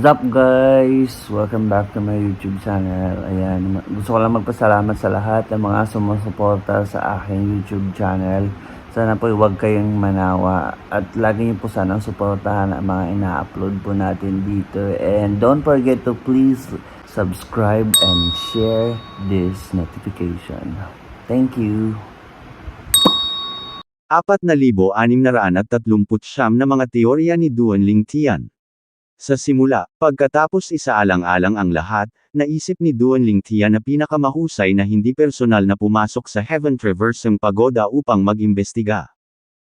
What's up guys? Welcome back to my YouTube channel. Ayan, gusto ko lang magpasalamat sa lahat ng mga sumusuporta sa aking YouTube channel. Sana po huwag kayong manawa at lagi niyo po sanang suportahan ang mga ina-upload po natin dito. And don't forget to please subscribe and share this notification. Thank you. 4,639 na mga teorya ni Duan-Ling Tian. Sa simula, pagkatapos isaalang-alang ang lahat, naisip ni Duan-Ling Tian na pinakamahusay na hindi personal na pumasok sa Heaven Traversing Pagoda upang mag-imbestiga.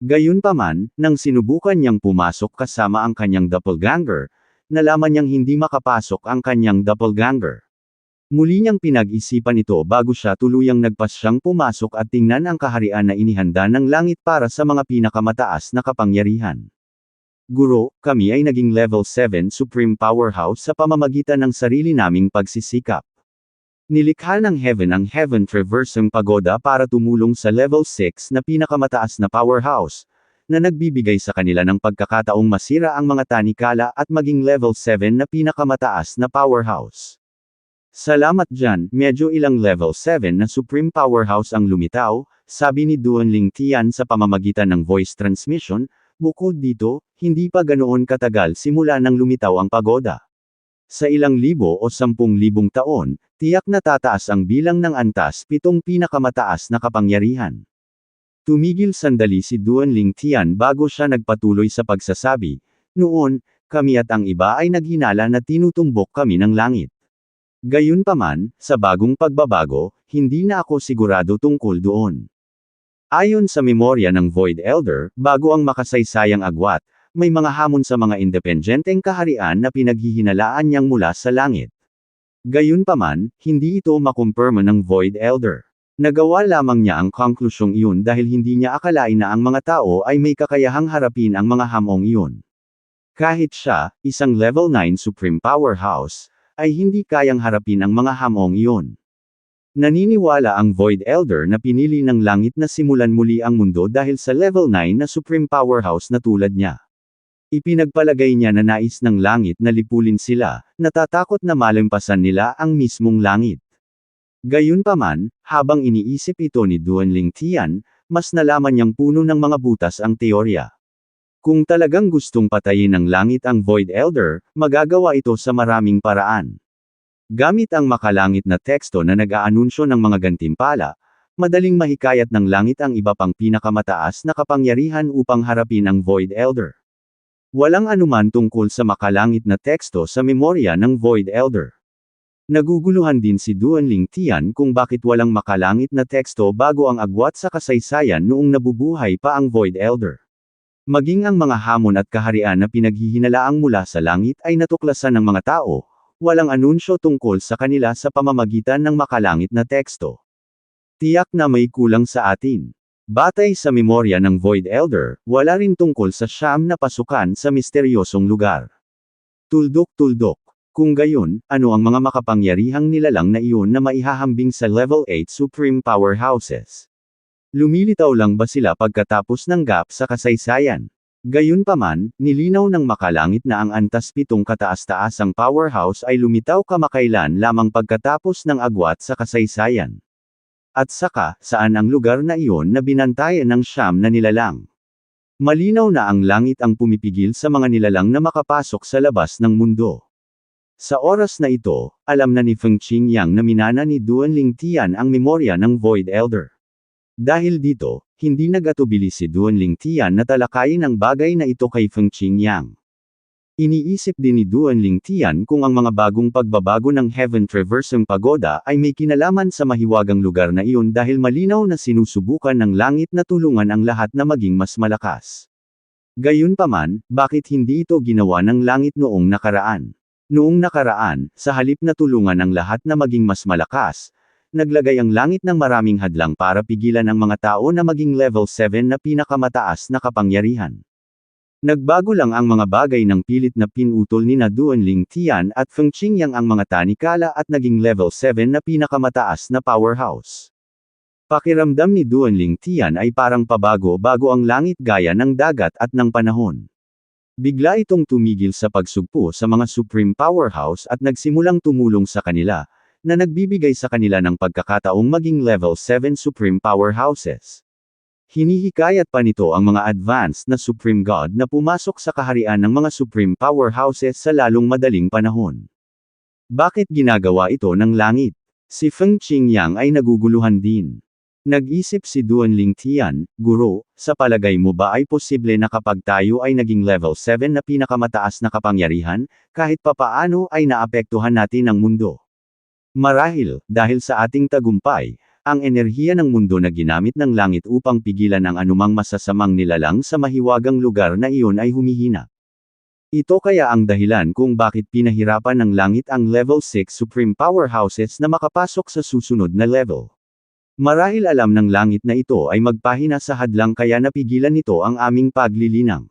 Gayunpaman, nang sinubukan niyang pumasok kasama ang kanyang doppelganger, nalaman niyang hindi makapasok ang kanyang doppelganger. Muli niyang pinag-isipan ito bago siya tuluyang nagpasyang pumasok at tingnan ang kaharian na inihanda ng langit para sa mga pinakamataas na kapangyarihan. Guro, kami ay naging level 7 Supreme Powerhouse sa pamamagitan ng sarili naming pagsisikap. Nilikha ng Heaven ang Heaven Traversing Pagoda para tumulong sa level 6 na pinakamataas na powerhouse, na nagbibigay sa kanila ng pagkakataong masira ang mga tanikala at maging level 7 na pinakamataas na powerhouse. Salamat dyan, medyo ilang level 7 na Supreme Powerhouse ang lumitaw, sabi ni Duan-Ling Tian sa pamamagitan ng voice transmission. Bukod dito, hindi pa ganoon katagal simula nang lumitaw ang pagoda. Sa ilang libo o 10,000 taon, tiyak na tataas ang bilang ng antas 7 pinakamataas na kapangyarihan. Tumigil sandali si Duan-Ling Tian bago siya nagpatuloy sa pagsasabi, noon, kami at ang iba ay naghinala na tinutumbok kami ng langit. Gayunpaman, sa bagong pagbabago, hindi na ako sigurado tungkol doon. Ayon sa memorya ng Void Elder, bago ang makasaysayang agwat, may mga hamon sa mga independenteng kaharian na pinaghihinalaan niyang mula sa langit. Gayunpaman, hindi ito makumpirma ng Void Elder. Nagawa lamang niya ang konklusyong iyon dahil hindi niya akalain na ang mga tao ay may kakayahang harapin ang mga hamong iyon. Kahit siya, isang level 9 Supreme Powerhouse, ay hindi kayang harapin ang mga hamong iyon. Naniniwala ang Void Elder na pinili ng langit na simulan muli ang mundo dahil sa level 9 na Supreme Powerhouse na tulad niya. Ipinagpalagay niya na nais ng langit na lipulin sila, natatakot na malampasan nila ang mismong langit. Gayunpaman, habang iniisip ito ni Duan-Ling Tian, mas nalaman niyang puno ng mga butas ang teorya. Kung talagang gustong patayin ng langit ang Void Elder, magagawa ito sa maraming paraan. Gamit ang makalangit na teksto na nag-aanunsyo ng mga gantimpala, madaling mahikayat ng langit ang iba pang pinakamataas na kapangyarihan upang harapin ang Void Elder. Walang anuman tungkol sa makalangit na teksto sa memorya ng Void Elder. Naguguluhan din si Duan-Ling Tian kung bakit walang makalangit na teksto bago ang agwat sa kasaysayan noong nabubuhay pa ang Void Elder. Maging ang mga hamon at kaharian na pinaghihinalaang mula sa langit ay natuklasan ng mga tao, walang anunsyo tungkol sa kanila sa pamamagitan ng makalangit na teksto. Tiyak na may kulang sa atin. Batay sa memorya ng Void Elder, wala rin tungkol sa siyam na pasukan sa misteryosong lugar. Tuldok-tuldok. Kung gayon, ano ang mga makapangyarihang nilalang na iyon na maihahambing sa level 8 Supreme Powerhouses? Lumilitaw lang ba sila pagkatapos ng gap sa kasaysayan? Gayunpaman, nilinaw ng makalangit na ang antas 7 kataas-taasang powerhouse ay lumitaw kamakailan lamang pagkatapos ng agwat sa kasaysayan. At saka, saan ang lugar na iyon na binantayan ng siyam na nilalang? Malinaw na ang langit ang pumipigil sa mga nilalang na makapasok sa labas ng mundo. Sa oras na ito, alam na ni Feng Qingyang na minana ni Duan-Ling Tian ang memorya ng Void Elder. Dahil dito, hindi nag-atubili si Duan-Ling Tian na talakayin ang bagay na ito kay Feng Qingyang. Iniisip din ni Duan-Ling Tian kung ang mga bagong pagbabago ng Heaven Traversing Pagoda ay may kinalaman sa mahiwagang lugar na iyon dahil malinaw na sinusubukan ng langit na tulungan ang lahat na maging mas malakas. Gayunpaman, bakit hindi ito ginawa ng langit noong nakaraan? Noong nakaraan, sa halip na tulungan ang lahat na maging mas malakas, naglagay ang langit ng maraming hadlang para pigilan ang mga tao na maging level 7 na pinakamataas na kapangyarihan. Nagbago lang ang mga bagay ng pilit na pinutol ni Duan-Ling Tian at Feng Qingyang ang mga tanikala at naging level 7 na pinakamataas na powerhouse. Pakiramdam ni Duan-Ling Tian ay parang pabago-bago ang langit gaya ng dagat at ng panahon. Bigla itong tumigil sa pagsugpo sa mga Supreme Powerhouse at nagsimulang tumulong sa kanila, na nagbibigay sa kanila ng pagkakataong maging level 7 Supreme Powerhouses. Hinihikayat pa nito ang mga advanced na Supreme God na pumasok sa kaharian ng mga Supreme Powerhouses sa lalong madaling panahon. Bakit ginagawa ito ng langit? Si Feng Qingyang ay naguguluhan din. Nag-isip si Duanling Tian, Guro, sa palagay mo ba ay posible na kapag tayo ay naging level 7 na pinakamataas na kapangyarihan, kahit papaano ay naapektuhan natin ang mundo? Marahil, dahil sa ating tagumpay, ang enerhiya ng mundo na ginamit ng langit upang pigilan ang anumang masasamang nilalang sa mahiwagang lugar na iyon ay humihina. Ito kaya ang dahilan kung bakit pinahirapan ng langit ang level 6 Supreme Powerhouses na makapasok sa susunod na level. Marahil alam ng langit na ito ay magpahina sa hadlang kaya napigilan nito ang aming paglilinang.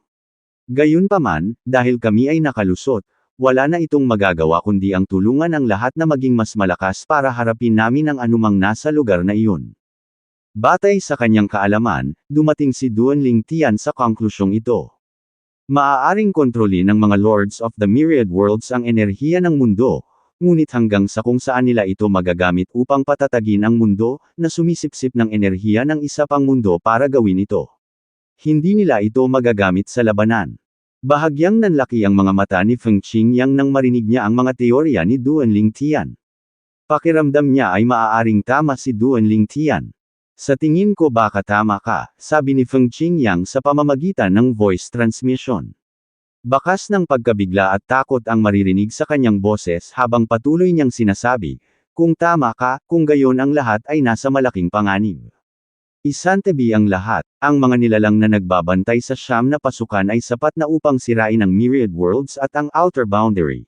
Gayunpaman, dahil kami ay nakalusot, wala na itong magagawa kundi ang tulungan ang lahat na maging mas malakas para harapin namin ang anumang nasa lugar na iyon. Batay sa kanyang kaalaman, dumating si Duanling Tian sa konklusyong ito. Maaaring kontrolin ng mga Lords of the Myriad Worlds ang enerhiya ng mundo, ngunit hanggang sa kung saan nila ito magagamit upang patatagin ang mundo, na sumisipsip ng enerhiya ng isa pang mundo para gawin ito. Hindi nila ito magagamit sa labanan. Bahagyang nanlaki ang mga mata ni Feng Qingyang nang marinig niya ang mga teorya ni Duanling Tian. Pakiramdam niya ay maaaring tama si Duanling Tian. Sa tingin ko baka tama ka, sabi ni Feng Qingyang sa pamamagitan ng voice transmission. Bakas ng pagkabigla at takot ang maririnig sa kanyang boses habang patuloy niyang sinasabi, kung tama ka, kung gayon ang lahat ay nasa malaking panganib. Isantabi ang lahat, ang mga nilalang na nagbabantay sa siyam na pasukan ay sapat na upang sirain ang Myriad Worlds at ang Outer Boundary.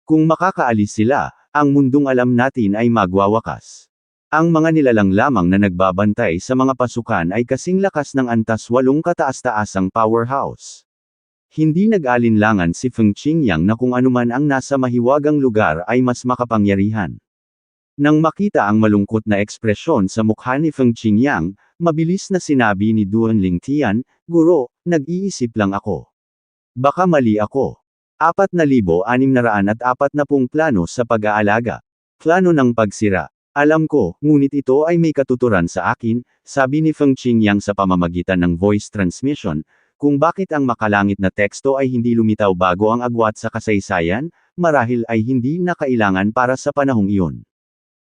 Kung makakaalis sila, ang mundong alam natin ay magwawakas. Ang mga nilalang lamang na nagbabantay sa mga pasukan ay kasing lakas ng antas 8 kataas-taasang powerhouse. Hindi nag-alinlangan si Feng Qingyang na kung anuman ang nasa mahiwagang lugar ay mas makapangyarihan. Nang makita ang malungkot na ekspresyon sa mukha ni Feng Qingyang, mabilis na sinabi ni Duanling Tian, Guro, nag-iisip lang ako. Baka mali ako. 4,640 plano sa pag-aalaga. Plano ng pagsira. Alam ko, ngunit ito ay may katuturan sa akin, sabi ni Feng Qingyang sa pamamagitan ng voice transmission, kung bakit ang makalangit na teksto ay hindi lumitaw bago ang agwat sa kasaysayan, marahil ay hindi na kailangan para sa panahong iyon.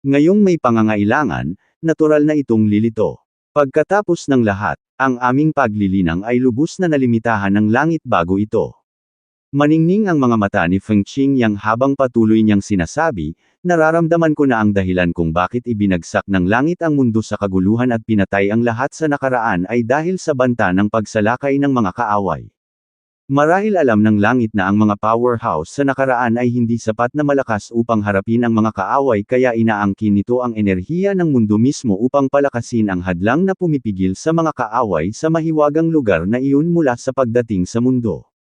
Ngayong may pangangailangan, natural na itong lilito. Pagkatapos ng lahat, ang aming paglilinang ay lubos na nalimitahan ng langit bago ito. Maningning ang mga mata ni Feng Qingyang habang patuloy niyang sinasabi, nararamdaman ko na ang dahilan kung bakit ibinagsak ng langit ang mundo sa kaguluhan at pinatay ang lahat sa nakaraan ay dahil sa banta ng pagsalakay ng mga kaaway. Marahil alam ng langit na ang mga powerhouse sa nakaraan ay hindi sapat na malakas upang harapin ang mga kaaway kaya inaangkin nito ang enerhiya ng mundo mismo upang palakasin ang hadlang na pumipigil sa mga kaaway sa mahiwagang lugar na iyon mula sa pagdating sa mundo.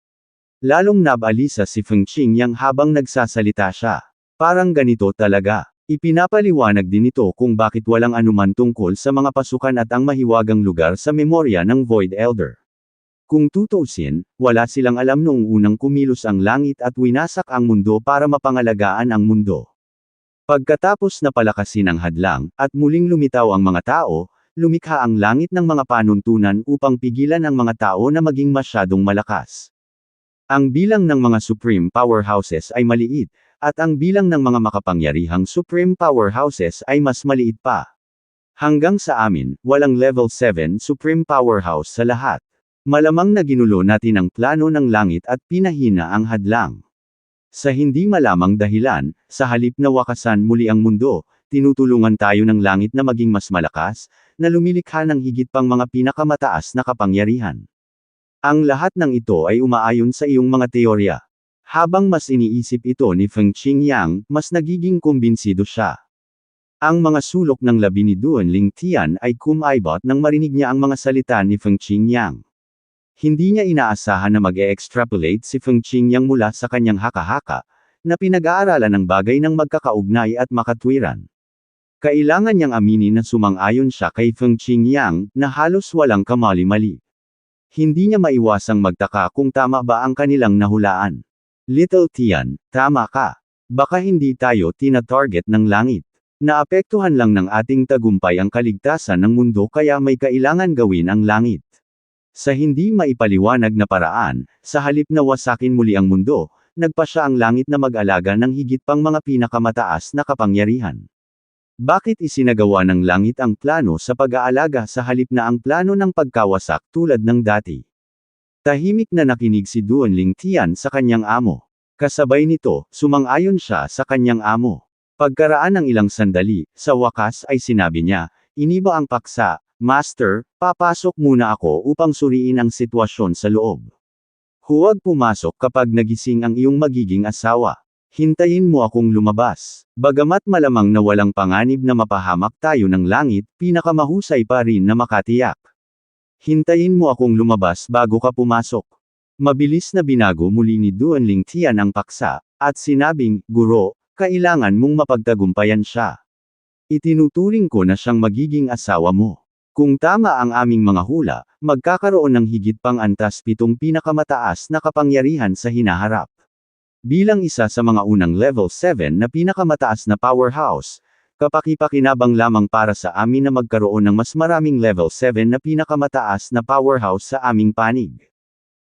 Lalong nabalisa si Feng Qingyang habang nagsasalita siya. Parang ganito talaga. Ipinapaliwanag din ito kung bakit walang anuman tungkol sa mga pasukan at ang mahiwagang lugar sa memorya ng Void Elder. Kung tutuusin, wala silang alam noong unang kumilos ang langit at winasak ang mundo para mapangalagaan ang mundo. Pagkatapos na palakasin ang hadlang, at muling lumitaw ang mga tao, lumikha ang langit ng mga panuntunan upang pigilan ang mga tao na maging masyadong malakas. Ang bilang ng mga Supreme Powerhouses ay maliit, at ang bilang ng mga makapangyarihang Supreme Powerhouses ay mas maliit pa. Hanggang sa amin, walang level 7 Supreme Powerhouse sa lahat. Malamang na ginulo natin ang plano ng langit at pinahina ang hadlang. Sa hindi malamang dahilan, sa halip na wakasan muli ang mundo, tinutulungan tayo ng langit na maging mas malakas, na lumilikha ng higit pang mga pinakamataas na kapangyarihan. Ang lahat ng ito ay umaayon sa iyong mga teorya. Habang mas iniisip ito ni Feng Qingyang, mas nagiging kumbinsido siya. Ang mga sulok ng labi ni Duanling Tian ay kumaibot nang marinig niya ang mga salita ni Feng Qingyang. Hindi niya inaasahan na mag-e-extrapolate si Feng Qingyang mula sa kanyang haka-haka, na pinag-aaralan ng bagay ng magkakaugnay at makatwiran. Kailangan niyang aminin na sumang-ayon siya kay Feng Qingyang, na halos walang kamali-mali. Hindi niya maiwasang magtaka kung tama ba ang kanilang nahulaan. Little Tian, tama ka. Baka hindi tayo tina-target ng langit. Naapektuhan lang ng ating tagumpay ang kaligtasan ng mundo kaya may kailangan gawin ang langit. Sa hindi maipaliwanag na paraan, sa halip na wasakin muli ang mundo, nagpa siya ang langit na mag-alaga ng higit pang mga pinakamataas na kapangyarihan. Bakit isinagawa ng langit ang plano sa pag-aalaga sa halip na ang plano ng pagkawasak tulad ng dati? Tahimik na nakinig si Duanling Tian sa kanyang amo. Kasabay nito, sumang-ayon siya sa kanyang amo. Pagkaraan ng ilang sandali, sa wakas ay sinabi niya, "Iniba ang paksa, Master, papasok muna ako upang suriin ang sitwasyon sa loob. Huwag pumasok kapag nagising ang iyong magiging asawa. Hintayin mo akong lumabas." Bagamat malamang na walang panganib na mapahamak tayo ng langit, pinakamahusay pa rin na makatiyak. Hintayin mo akong lumabas bago ka pumasok. Mabilis na binago muli ni Duanling Tian ang paksa, at sinabing, "Guro, kailangan mong mapagtagumpayan siya. Itinuturing ko na siyang magiging asawa mo. Kung tama ang aming mga hula, magkakaroon ng higit pang antas 7 pinakamataas na kapangyarihan sa hinaharap. Bilang isa sa mga unang level 7 na pinakamataas na powerhouse, kapaki-pakinabang lamang para sa amin na magkaroon ng mas maraming level 7 na pinakamataas na powerhouse sa aming panig.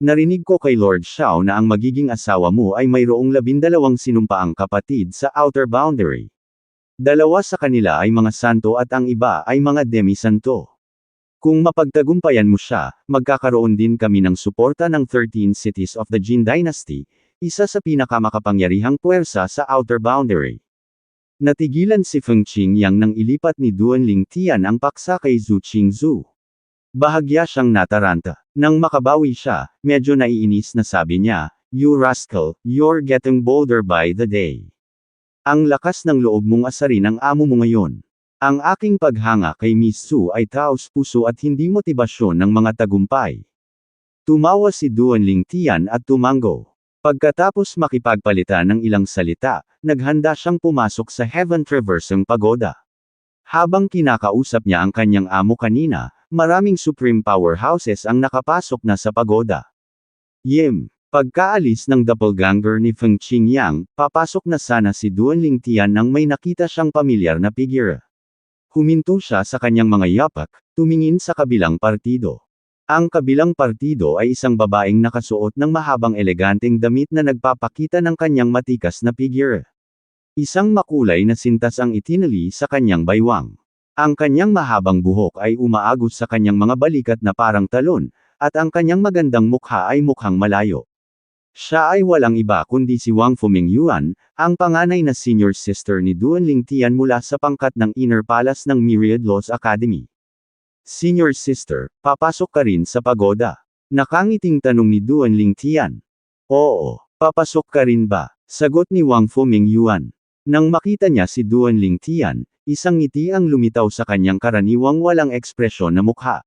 Narinig ko kay Lord Xiao na ang magiging asawa mo ay mayroong 12 sinumpaang kapatid sa outer boundary. 2 sa kanila ay mga santo at ang iba ay mga demi-santo. Kung mapagtagumpayan mo siya, magkakaroon din kami ng suporta ng 13 cities of the Jin Dynasty, isa sa pinakamakapangyarihang puwersa sa outer boundary. Natigilan si Feng Qingyang nang ilipat ni Duanling Tian ang paksa kay Zhu Qingzu. Bahagya siyang nataranta. Nang makabawi siya, medyo naiinis na sabi niya, "You rascal, you're getting bolder by the day. Ang lakas ng loob mong asarin ang amo mo ngayon. Ang aking paghanga kay Miss Su ay taos puso at hindi motibasyon ng mga tagumpay." Tumawa si Duanling Tian at tumango. Pagkatapos makipagpalitan ng ilang salita, naghanda siyang pumasok sa Heaven Traversing Pagoda. Habang kinakausap niya ang kanyang amo kanina, maraming supreme powerhouses ang nakapasok na sa pagoda. Pagkaalis ng doppelganger ni Feng Qingyang, papasok na sana si Duanling Tian nang may nakita siyang pamilyar na figure. Huminto siya sa kanyang mga yapak, tumingin sa kabilang partido. Ang kabilang partido ay isang babaeng nakasuot ng mahabang eleganteng damit na nagpapakita ng kanyang matikas na figure. Isang makulay na sintas ang itinali sa kanyang baywang. Ang kanyang mahabang buhok ay umaagos sa kanyang mga balikat na parang talon, at ang kanyang magandang mukha ay mukhang malayo. Siya ay walang iba kundi si Wang Fumingyuan, ang panganay na senior sister ni Duanling Tian mula sa pangkat ng Inner Palace ng Myriad Laws Academy. "Senior sister, papasok ka rin sa pagoda?" Nakangiting tanong ni Duanling Tian. "Oo, papasok ka rin ba?" Sagot ni Wang Fumingyuan. Nang makita niya si Duanling Tian, isang ngiti ang lumitaw sa kanyang karaniwang walang ekspresyon na mukha.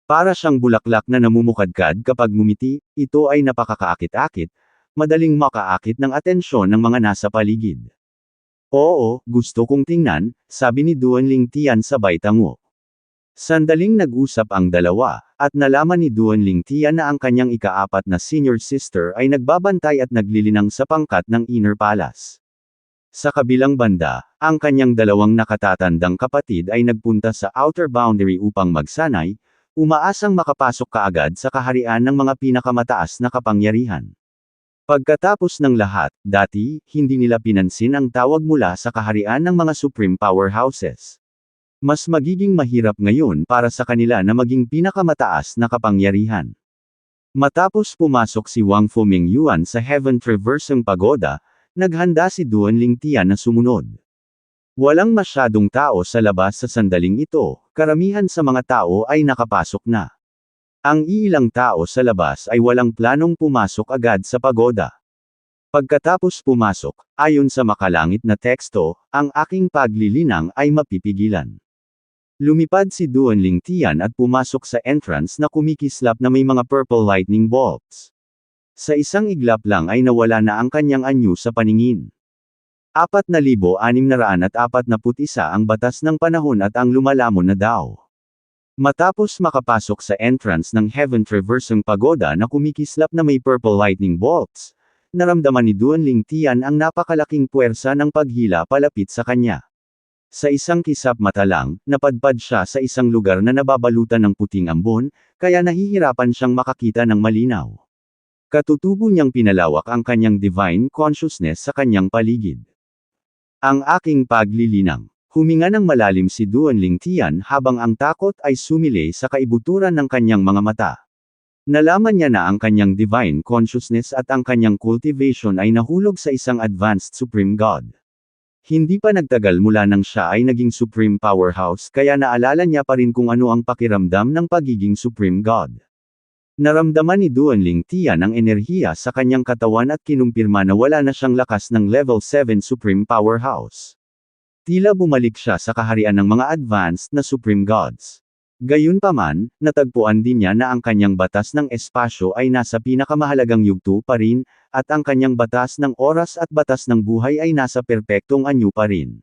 Para siyang bulaklak na namumukadkad kapag ngumiti, ito ay napakakaakit-akit, madaling makaakit ng atensyon ng mga nasa paligid. "Oo, gusto kong tingnan," sabi ni Duanling Tian sabay tango. Sandaling nag-usap ang dalawa, at nalaman ni Duanling Tian na ang kanyang ika-4 na senior sister ay nagbabantay at naglilinang sa pangkat ng Inner Palace. Sa kabilang banda, ang kanyang 2 nakatatandang kapatid ay nagpunta sa outer boundary upang magsanay, umaasang makapasok kaagad sa kaharian ng mga pinakamataas na kapangyarihan. Pagkatapos ng lahat, dati, hindi nila pinansin ang tawag mula sa kaharian ng mga supreme powerhouses. Mas magiging mahirap ngayon para sa kanila na maging pinakamataas na kapangyarihan. Matapos pumasok si Wang Fumingyuan sa Heaven Traversing Pagoda, naghanda si Duanling Tian na sumunod. Walang masyadong tao sa labas sa sandaling ito, karamihan sa mga tao ay nakapasok na. Ang iilang tao sa labas ay walang planong pumasok agad sa pagoda. Pagkatapos pumasok, ayon sa makalangit na teksto, ang aking paglilinang ay mapipigilan. Lumipad si Duanling Tian at pumasok sa entrance na kumikislap na may mga purple lightning bolts. Sa isang iglap lang ay nawala na ang kanyang anyo sa paningin. 4,641 ang batas ng panahon at ang lumalamon na daw. Matapos makapasok sa entrance ng Heaven Traversing Pagoda na kumikislap na may purple lightning bolts, naramdaman ni Duanling Tian ang napakalaking puwersa ng paghila palapit sa kanya. Sa isang kisap mata lang, napadpad siya sa isang lugar na nababalutan ng puting ambon, kaya nahihirapan siyang makakita ng malinaw. Katutubo niyang pinalawak ang kanyang divine consciousness sa kanyang paligid. Ang aking paglilinang. Huminga ng malalim si Duanling Tian habang ang takot ay sumilay sa kaibuturan ng kanyang mga mata. Nalaman niya na ang kanyang divine consciousness at ang kanyang cultivation ay nahulog sa isang advanced supreme god. Hindi pa nagtagal mula nang siya ay naging supreme powerhouse kaya naalala niya pa rin kung ano ang pakiramdam ng pagiging supreme god. Naramdaman ni Duanling Tian ang enerhiya sa kanyang katawan at kinumpirma na wala na siyang lakas ng level 7 supreme powerhouse. Tila bumalik siya sa kaharian ng mga advanced na supreme gods. Gayunpaman, natagpuan din niya na ang kanyang batas ng espasyo ay nasa pinakamahalagang yugto pa rin, at ang kanyang batas ng oras at batas ng buhay ay nasa perpektong anyo pa rin.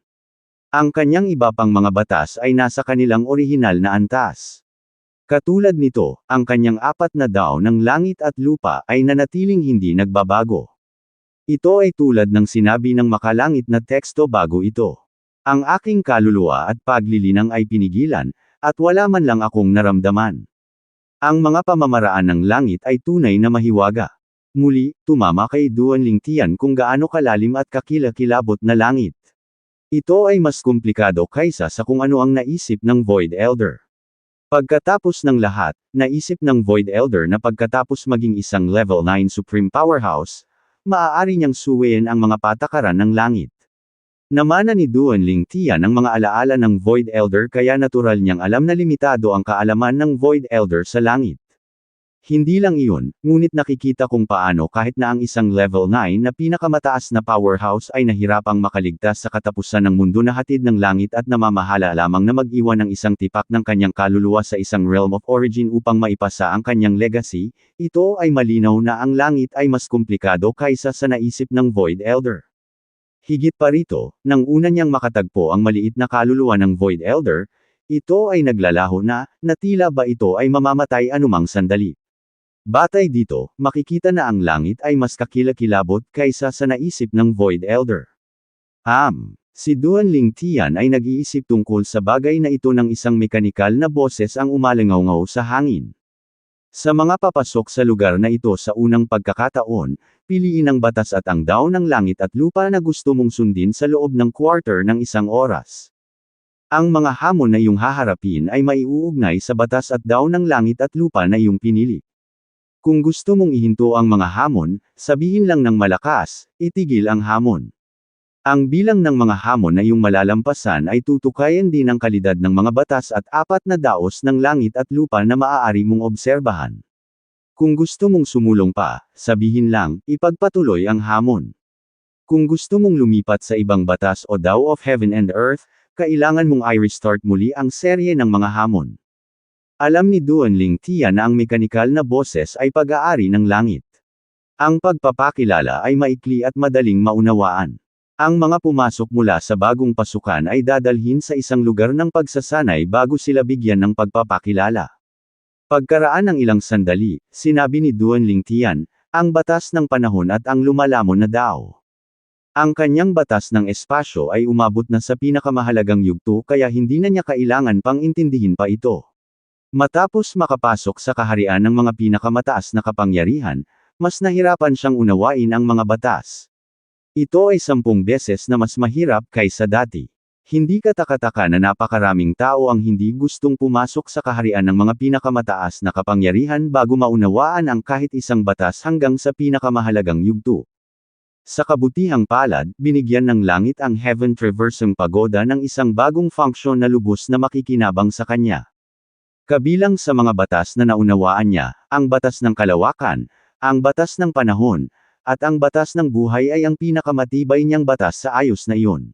Ang kanyang iba pang mga batas ay nasa kanilang orihinal na antas. Katulad nito, ang kanyang 4 na dao ng langit at lupa ay nanatiling hindi nagbabago. Ito ay tulad ng sinabi ng makalangit na teksto bago ito. Ang aking kaluluwa at paglilinang ay pinigilan, at wala man lang akong naramdaman. Ang mga pamamaraan ng langit ay tunay na mahiwaga. Muli, tumama kay Duanling Tian kung gaano kalalim at kakilakilabot na langit. Ito ay mas komplikado kaysa sa kung ano ang naisip ng Void Elder. Pagkatapos ng lahat, naisip ng Void Elder na pagkatapos maging isang level 9 Supreme Powerhouse, maaari niyang suwayin ang mga patakaran ng langit. Namana ni Duanling Tian ang mga alaala ng Void Elder kaya natural niyang alam na limitado ang kaalaman ng Void Elder sa langit. Hindi lang iyon, ngunit nakikita kung paano kahit na ang isang level 9 na pinakamataas na powerhouse ay nahirapang makaligtas sa katapusan ng mundo na hatid ng langit at namamahala lamang na mag-iwan ng isang tipak ng kanyang kaluluwa sa isang realm of origin upang maipasa ang kanyang legacy, ito ay malinaw na ang langit ay mas komplikado kaysa sa naisip ng Void Elder. Higit pa rito, nang una niyang makatagpo ang maliit na kaluluwa ng Void Elder, ito ay naglalaho na tila ba ito ay mamamatay anumang sandali. Batay dito, makikita na ang langit ay mas kakilakilabot kaysa sa naisip ng Void Elder. Si Duanling Tian ay nag-iisip tungkol sa bagay na ito ng isang mekanikal na boses ang umalingaw-ngaw sa hangin. Sa mga papasok sa lugar na ito sa unang pagkakataon, piliin ang batas at ang dao ng langit at lupa na gusto mong sundin sa loob ng quarter ng isang oras. Ang mga hamon na iyong haharapin ay maiuugnay sa batas at dao ng langit at lupa na iyong pinili. Kung gusto mong ihinto ang mga hamon, sabihin lang ng malakas, itigil ang hamon. Ang bilang ng mga hamon na iyong malalampasan ay tutukayan din ang kalidad ng mga batas at 4 na daos ng langit at lupa na maaari mong obserbahan. Kung gusto mong sumulong pa, sabihin lang, ipagpatuloy ang hamon. Kung gusto mong lumipat sa ibang batas o dao of heaven and earth, kailangan mong i-restart muli ang serye ng mga hamon. Alam ni Duanling Tian na ang mekanikal na boses ay pag-aari ng langit. Ang pagpapakilala ay maikli at madaling maunawaan. Ang mga pumasok mula sa bagong pasukan ay dadalhin sa isang lugar ng pagsasanay bago sila bigyan ng pagpapakilala. Pagkaraan ng ilang sandali, sinabi ni Duanling Tian, ang batas ng panahon at ang lumalamon na dao. Ang kanyang batas ng espasyo ay umabot na sa pinakamahalagang yugto kaya hindi na niya kailangan pang intindihin pa ito. Matapos makapasok sa kaharian ng mga pinakamataas na kapangyarihan, mas nahirapan siyang unawain ang mga batas. Ito ay 10 beses na mas mahirap kaysa dati. Hindi katakataka na napakaraming tao ang hindi gustong pumasok sa kaharian ng mga pinakamataas na kapangyarihan bago maunawaan ang kahit isang batas hanggang sa pinakamahalagang yugto. Sa kabutihang palad, binigyan ng langit ang Heaven Traversing Pagoda ng isang bagong funksyon na lubos na makikinabang sa kanya. Kabilang sa mga batas na naunawaan niya, ang batas ng kalawakan, ang batas ng panahon, at ang batas ng buhay ay ang pinakamatibay niyang batas sa ayos na iyon.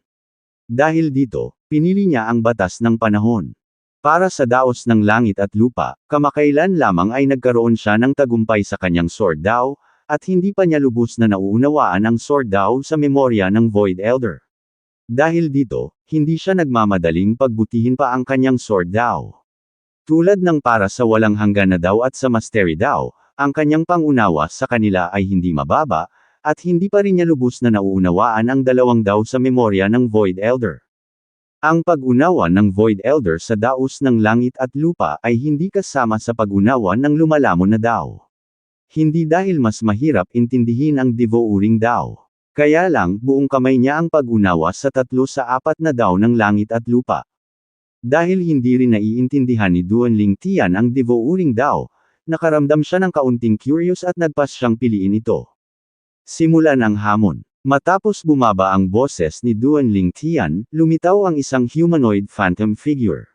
Dahil dito, pinili niya ang batas ng panahon. Para sa daos ng langit at lupa, kamakailan lamang ay nagkaroon siya ng tagumpay sa kanyang Sword Dao, at hindi pa niya lubos na nauunawaan ang Sword Dao sa memorya ng Void Elder. Dahil dito, hindi siya nagmamadaling pagbutihin pa ang kanyang Sword Dao. Tulad ng para sa walang hanggan na daw at sa mastery daw, ang kanyang pangunawa sa kanila ay hindi mababa, at hindi pa rin niya lubos na nauunawaan ang dalawang daw sa memorya ng Void Elder. Ang pag-unawa ng Void Elder sa daos ng langit at lupa ay hindi kasama sa pag-unawa ng lumalamon na dao. Hindi dahil mas mahirap intindihin ang Devouring dao. Kaya lang, buong kamay niya ang pag-unawa sa 3 sa 4 na dao ng langit at lupa. Dahil hindi rin naiintindihan ni Duanling Tian ang Devouring dao, nakaramdam siya ng kaunting curious at nagpas siyang piliin ito. Simulan ang hamon. Matapos bumaba ang boses ni Duanling Tian, lumitaw ang isang humanoid phantom figure.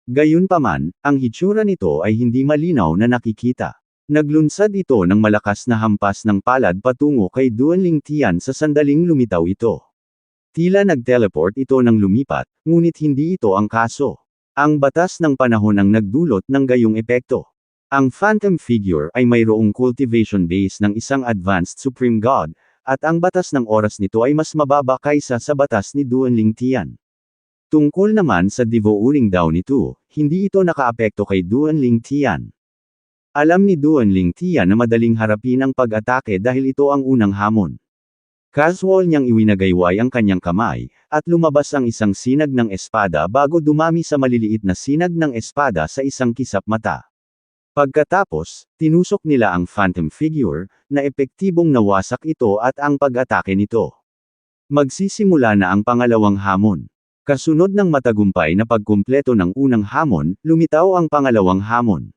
Gayunpaman, ang hitsura nito ay hindi malinaw na nakikita. Naglunsad ito ng malakas na hampas ng palad patungo kay Duanling Tian sa sandaling lumitaw ito. Tila nag-teleport ito ng lumipat, ngunit hindi ito ang kaso. Ang batas ng panahon ang nagdulot ng gayong epekto. Ang phantom figure ay mayroong cultivation base ng isang advanced supreme god, at ang batas ng oras nito ay mas mababa kaysa sa batas ni Duanling Tian. Tungkol naman sa Devouring dao nito, hindi ito nakaapekto kay Duanling Tian. Alam ni Duanling Tian na madaling harapin ang pag-atake dahil ito ang unang hamon. Casual niyang iwinagayway ang kanyang kamay, at lumabas ang isang sinag ng espada bago dumami sa maliliit na sinag ng espada sa isang kisap mata. Pagkatapos, tinusok nila ang phantom figure, na epektibong nawasak ito at ang pag-atake nito. Magsisimula na ang pangalawang hamon. Kasunod ng matagumpay na pagkumpleto ng unang hamon, lumitaw ang pangalawang hamon.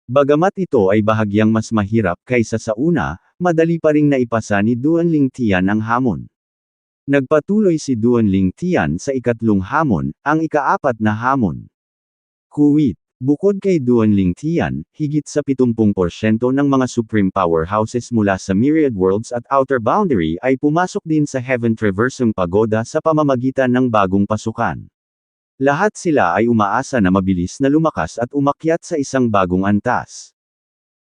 Bagamat ito ay bahagyang mas mahirap kaysa sa una, madali pa ring naipasa ni Duanling Tian ang hamon. Nagpatuloy si Duanling Tian sa ikatlong hamon, ang ika-4 na hamon. Kuwit. Bukod kay Duanling Tian, higit sa 70% ng mga supreme powerhouses mula sa Myriad Worlds at Outer Boundary ay pumasok din sa Heaven Traversing Pagoda sa pamamagitan ng bagong pasukan. Lahat sila ay umaasa na mabilis na lumakas at umakyat sa isang bagong antas.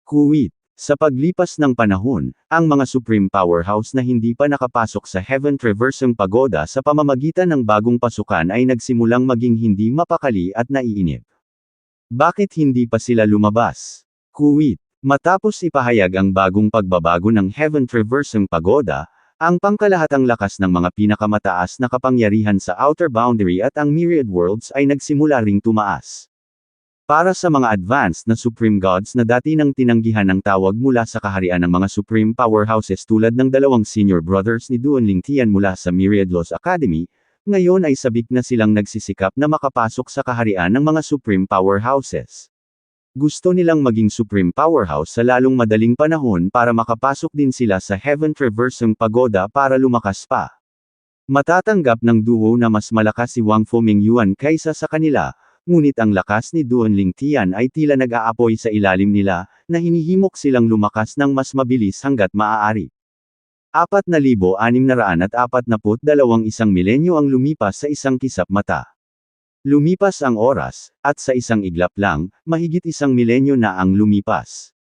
Kuwit. Sa paglipas ng panahon, ang mga supreme powerhouse na hindi pa nakapasok sa Heaven Traversing Pagoda sa pamamagitan ng bagong pasukan ay nagsimulang maging hindi mapakali at naiinip. Bakit hindi pa sila lumabas? Kuwit. Matapos ipahayag ang bagong pagbabago ng Heaven Traversing Pagoda, ang pangkalahatang lakas ng mga pinakamataas na kapangyarihan sa Outer Boundary at ang Myriad Worlds ay nagsimula ring tumaas. Para sa mga advanced na Supreme Gods na dati nang tinanggihan ng tawag mula sa kaharian ng mga Supreme Powerhouses tulad ng dalawang senior brothers ni Duanling Tian mula sa Myriad Laws Academy, ngayon ay sabik na silang nagsisikap na makapasok sa kaharian ng mga Supreme Powerhouses. Gusto nilang maging Supreme Powerhouse sa lalong madaling panahon para makapasok din sila sa Heaven Traversing Pagoda para lumakas pa. Matatanggap ng duo na mas malakas si Wang Fo Mingyuan kaysa sa kanila, ngunit ang lakas ni Duanling Tian ay tila nag-aapoy sa ilalim nila, na hinihimok silang lumakas ng mas mabilis hanggat maaari. 4,642 isang milenyo ang lumipas sa isang kisap mata. Lumipas ang oras, at sa isang iglap lang, mahigit 1 milenyo na ang lumipas.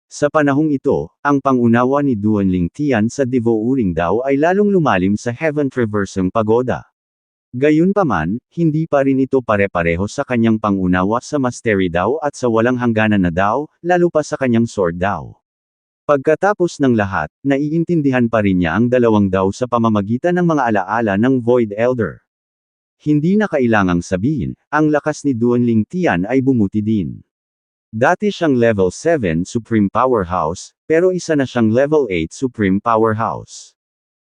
Sa panahong ito, ang pangunawa ni Duanling Tian sa Devouring dao ay lalong lumalim sa Heaven Traversing Pagoda. Gayunpaman, hindi pa rin ito pare-pareho sa kanyang pangunawa sa Mastery dao at sa walang hangganan na dao, lalo pa sa kanyang Sword dao. Pagkatapos ng lahat, naiintindihan pa rin niya ang dalawang dao sa pamamagitan ng mga alaala ng Void Elder. Hindi na kailangang sabihin, ang lakas ni Duanling Tian ay bumuti din. Dati siyang level 7 Supreme Powerhouse, pero isa na siyang level 8 Supreme Powerhouse.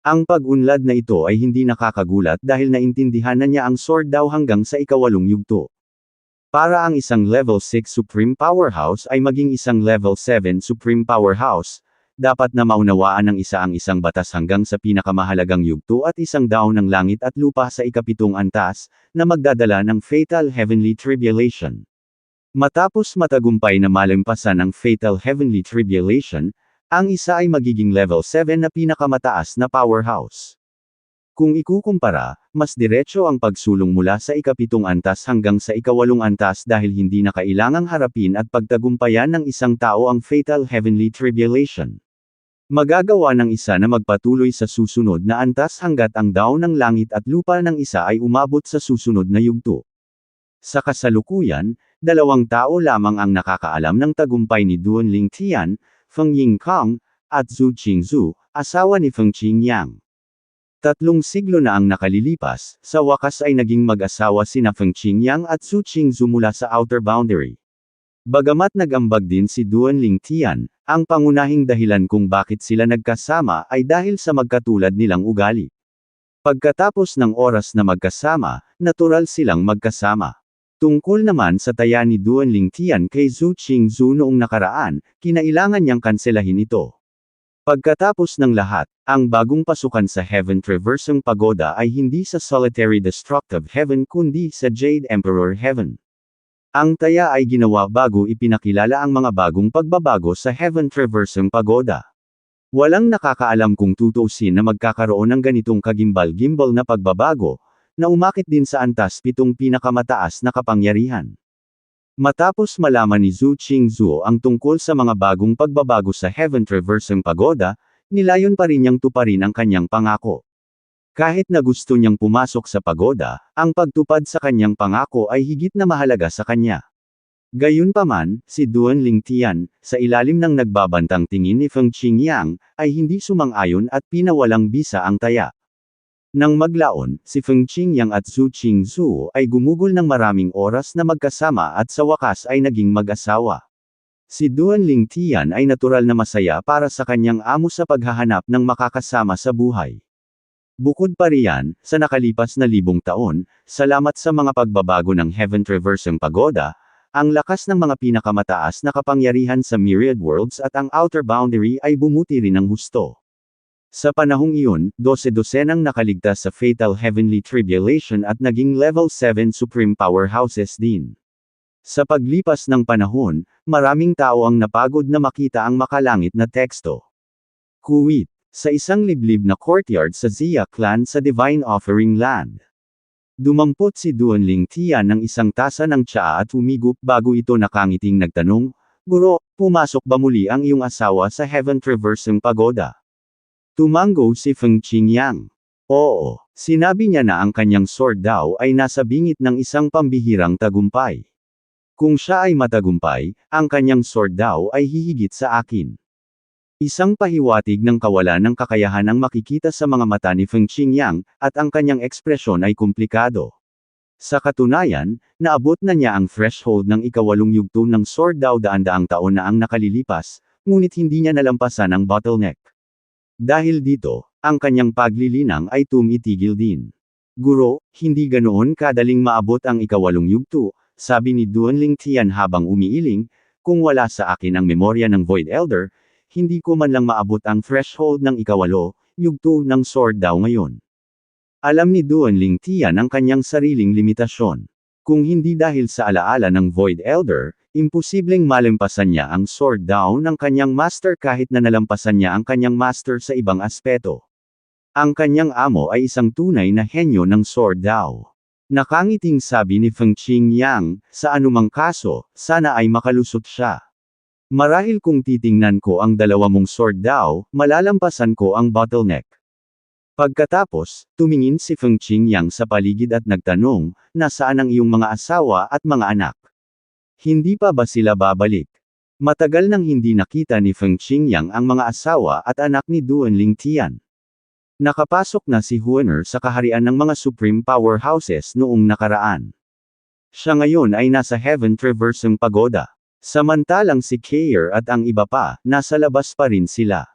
Ang pag-unlad na ito ay hindi nakakagulat dahil naintindihan na niya ang Sword dao hanggang sa ika-8 yugto. Para ang isang level 6 Supreme Powerhouse ay maging isang level 7 Supreme Powerhouse, dapat na maunawaan ng isa ang isang batas hanggang sa pinakamahalagang yugto at isang dao ng langit at lupa sa ika-7 antas, na magdadala ng Fatal Heavenly Tribulation. Matapos matagumpay na malampasan ang Fatal Heavenly Tribulation, ang isa ay magiging level 7 na pinakamataas na powerhouse. Kung ikukumpara, mas diretso ang pagsulong mula sa ika-7 antas hanggang sa ika-8 antas dahil hindi na kailangang harapin at pagtagumpayan ng isang tao ang Fatal Heavenly Tribulation. Magagawa ng isa na magpatuloy sa susunod na antas hanggat ang dao ng langit at lupa ng isa ay umabot sa susunod na yugto. Sa kasalukuyan, dalawang tao lamang ang nakakaalam ng tagumpay ni Duan Lingtian, Feng Yingkang, at Zhu Qingzhu, asawa ni Feng Qingyang. 3 siglo na ang nakalilipas, sa wakas ay naging mag-asawa sina Feng Qingyang at Zhu Qingzhu mula sa outer boundary. Bagamat nag-ambag din si Duan Lingtian, ang pangunahing dahilan kung bakit sila nagkasama ay dahil sa magkatulad nilang ugali. Pagkatapos ng oras na magkasama, natural silang magkasama. Tungkol naman sa taya ni Duan Lingtian kay Zhu Qingzhu noong nakaraan, kinailangan niyang kanselahin ito. Pagkatapos ng lahat, ang bagong pasukan sa Heaven Traversing Pagoda ay hindi sa Solitary Destructive Heaven kundi sa Jade Emperor Heaven. Ang taya ay ginawa bago ipinakilala ang mga bagong pagbabago sa Heaven Traversing Pagoda. Walang nakakaalam kung tutuusin na magkakaroon ng ganitong kagimbal-gimbal na pagbabago, na umakit din sa antas 7 pinakamataas na kapangyarihan. Matapos malaman ni Zhu Qingzhu ang tungkol sa mga bagong pagbabago sa Heaven Traversing Pagoda, nilayon pa rin niyang tuparin ang kanyang pangako. Kahit na gusto niyang pumasok sa pagoda, ang pagtupad sa kanyang pangako ay higit na mahalaga sa kanya. Gayunpaman, si Duan Lingtian, sa ilalim ng nagbabantang tingin ni Feng Qingyang, ay hindi sumang-ayon at pinawalang bisa ang taya. Nang maglaon, si Feng Qingyang at Zhu Qingzhu ay gumugol ng maraming oras na magkasama at sa wakas ay naging mag-asawa. Si Duan Lingtian ay natural na masaya para sa kanyang amo sa paghahanap ng makakasama sa buhay. Bukod pa riyan, sa nakalipas na 1,000 taon, salamat sa mga pagbabago ng Heaven Traversing Pagoda, ang lakas ng mga pinakamataas na kapangyarihan sa Myriad Worlds at ang Outer Boundary ay bumuti rin ng husto. Sa panahong iyon, 12-dosenang nakaligtas sa Fatal Heavenly Tribulation at naging Level 7 Supreme Powerhouses din. Sa paglipas ng panahon, maraming tao ang napagod na makita ang makalangit na teksto. Kuwait, sa isang liblib na courtyard sa Zia clan sa Divine Offering Land. Dumampot si Duan Lingtian ng isang tasa ng tsaa at humigup bago ito nakangiting nagtanong, "Guro, pumasok ba muli ang iyong asawa sa Heaven Traversing Pagoda?" Tumango si Feng Qingyang. Oo, sinabi niya na ang kanyang sword daw ay nasa bingit ng isang pambihirang tagumpay. Kung siya ay matagumpay, ang kanyang sword daw ay hihigit sa akin. Isang pahiwatig ng kawalan ng kakayahan ang makikita sa mga mata ni Feng Qingyang, at ang kanyang ekspresyon ay komplikado. Sa katunayan, naabot na niya ang threshold ng ika-8 yugto ng sword daw daan-daang taon na ang nakalilipas, ngunit hindi niya nalampasan ang bottleneck. Dahil dito, ang kanyang paglilinang ay tumitigil din. "Guro, hindi ganoon kadaling maabot ang ika-8 yugto," sabi ni Duan Lingtian habang umiiling, "kung wala sa akin ang memorya ng Void Elder, hindi ko man lang maabot ang threshold ng ika-8 yugto ng sword daw ngayon." Alam ni Duan Lingtian ang kanyang sariling limitasyon. Kung hindi dahil sa alaala ng Void Elder, imposibleng malampasan niya ang sword daw ng kanyang master kahit na nalampasan niya ang kanyang master sa ibang aspeto. Ang kanyang amo ay isang tunay na henyo ng sword daw. Nakangiting sabi ni Feng Qingyang, "Sa anumang kaso, sana ay makalusot siya. Marahil kung titingnan ko ang dalawa mong sword daw, malalampasan ko ang bottleneck." Pagkatapos, tumingin si Feng Qingyang sa paligid at nagtanong, "Nasaan ang iyong mga asawa at mga anak? Hindi pa ba sila babalik?" Matagal nang hindi nakita ni Feng Qingyang ang mga asawa at anak ni Duan Lingtian. Nakapasok na si Huaner sa kaharian ng mga Supreme Powerhouses noong nakaraan. Siya ngayon ay nasa Heaven Traversing Pagoda. Samantalang si Kair at ang iba pa, nasa labas pa rin sila.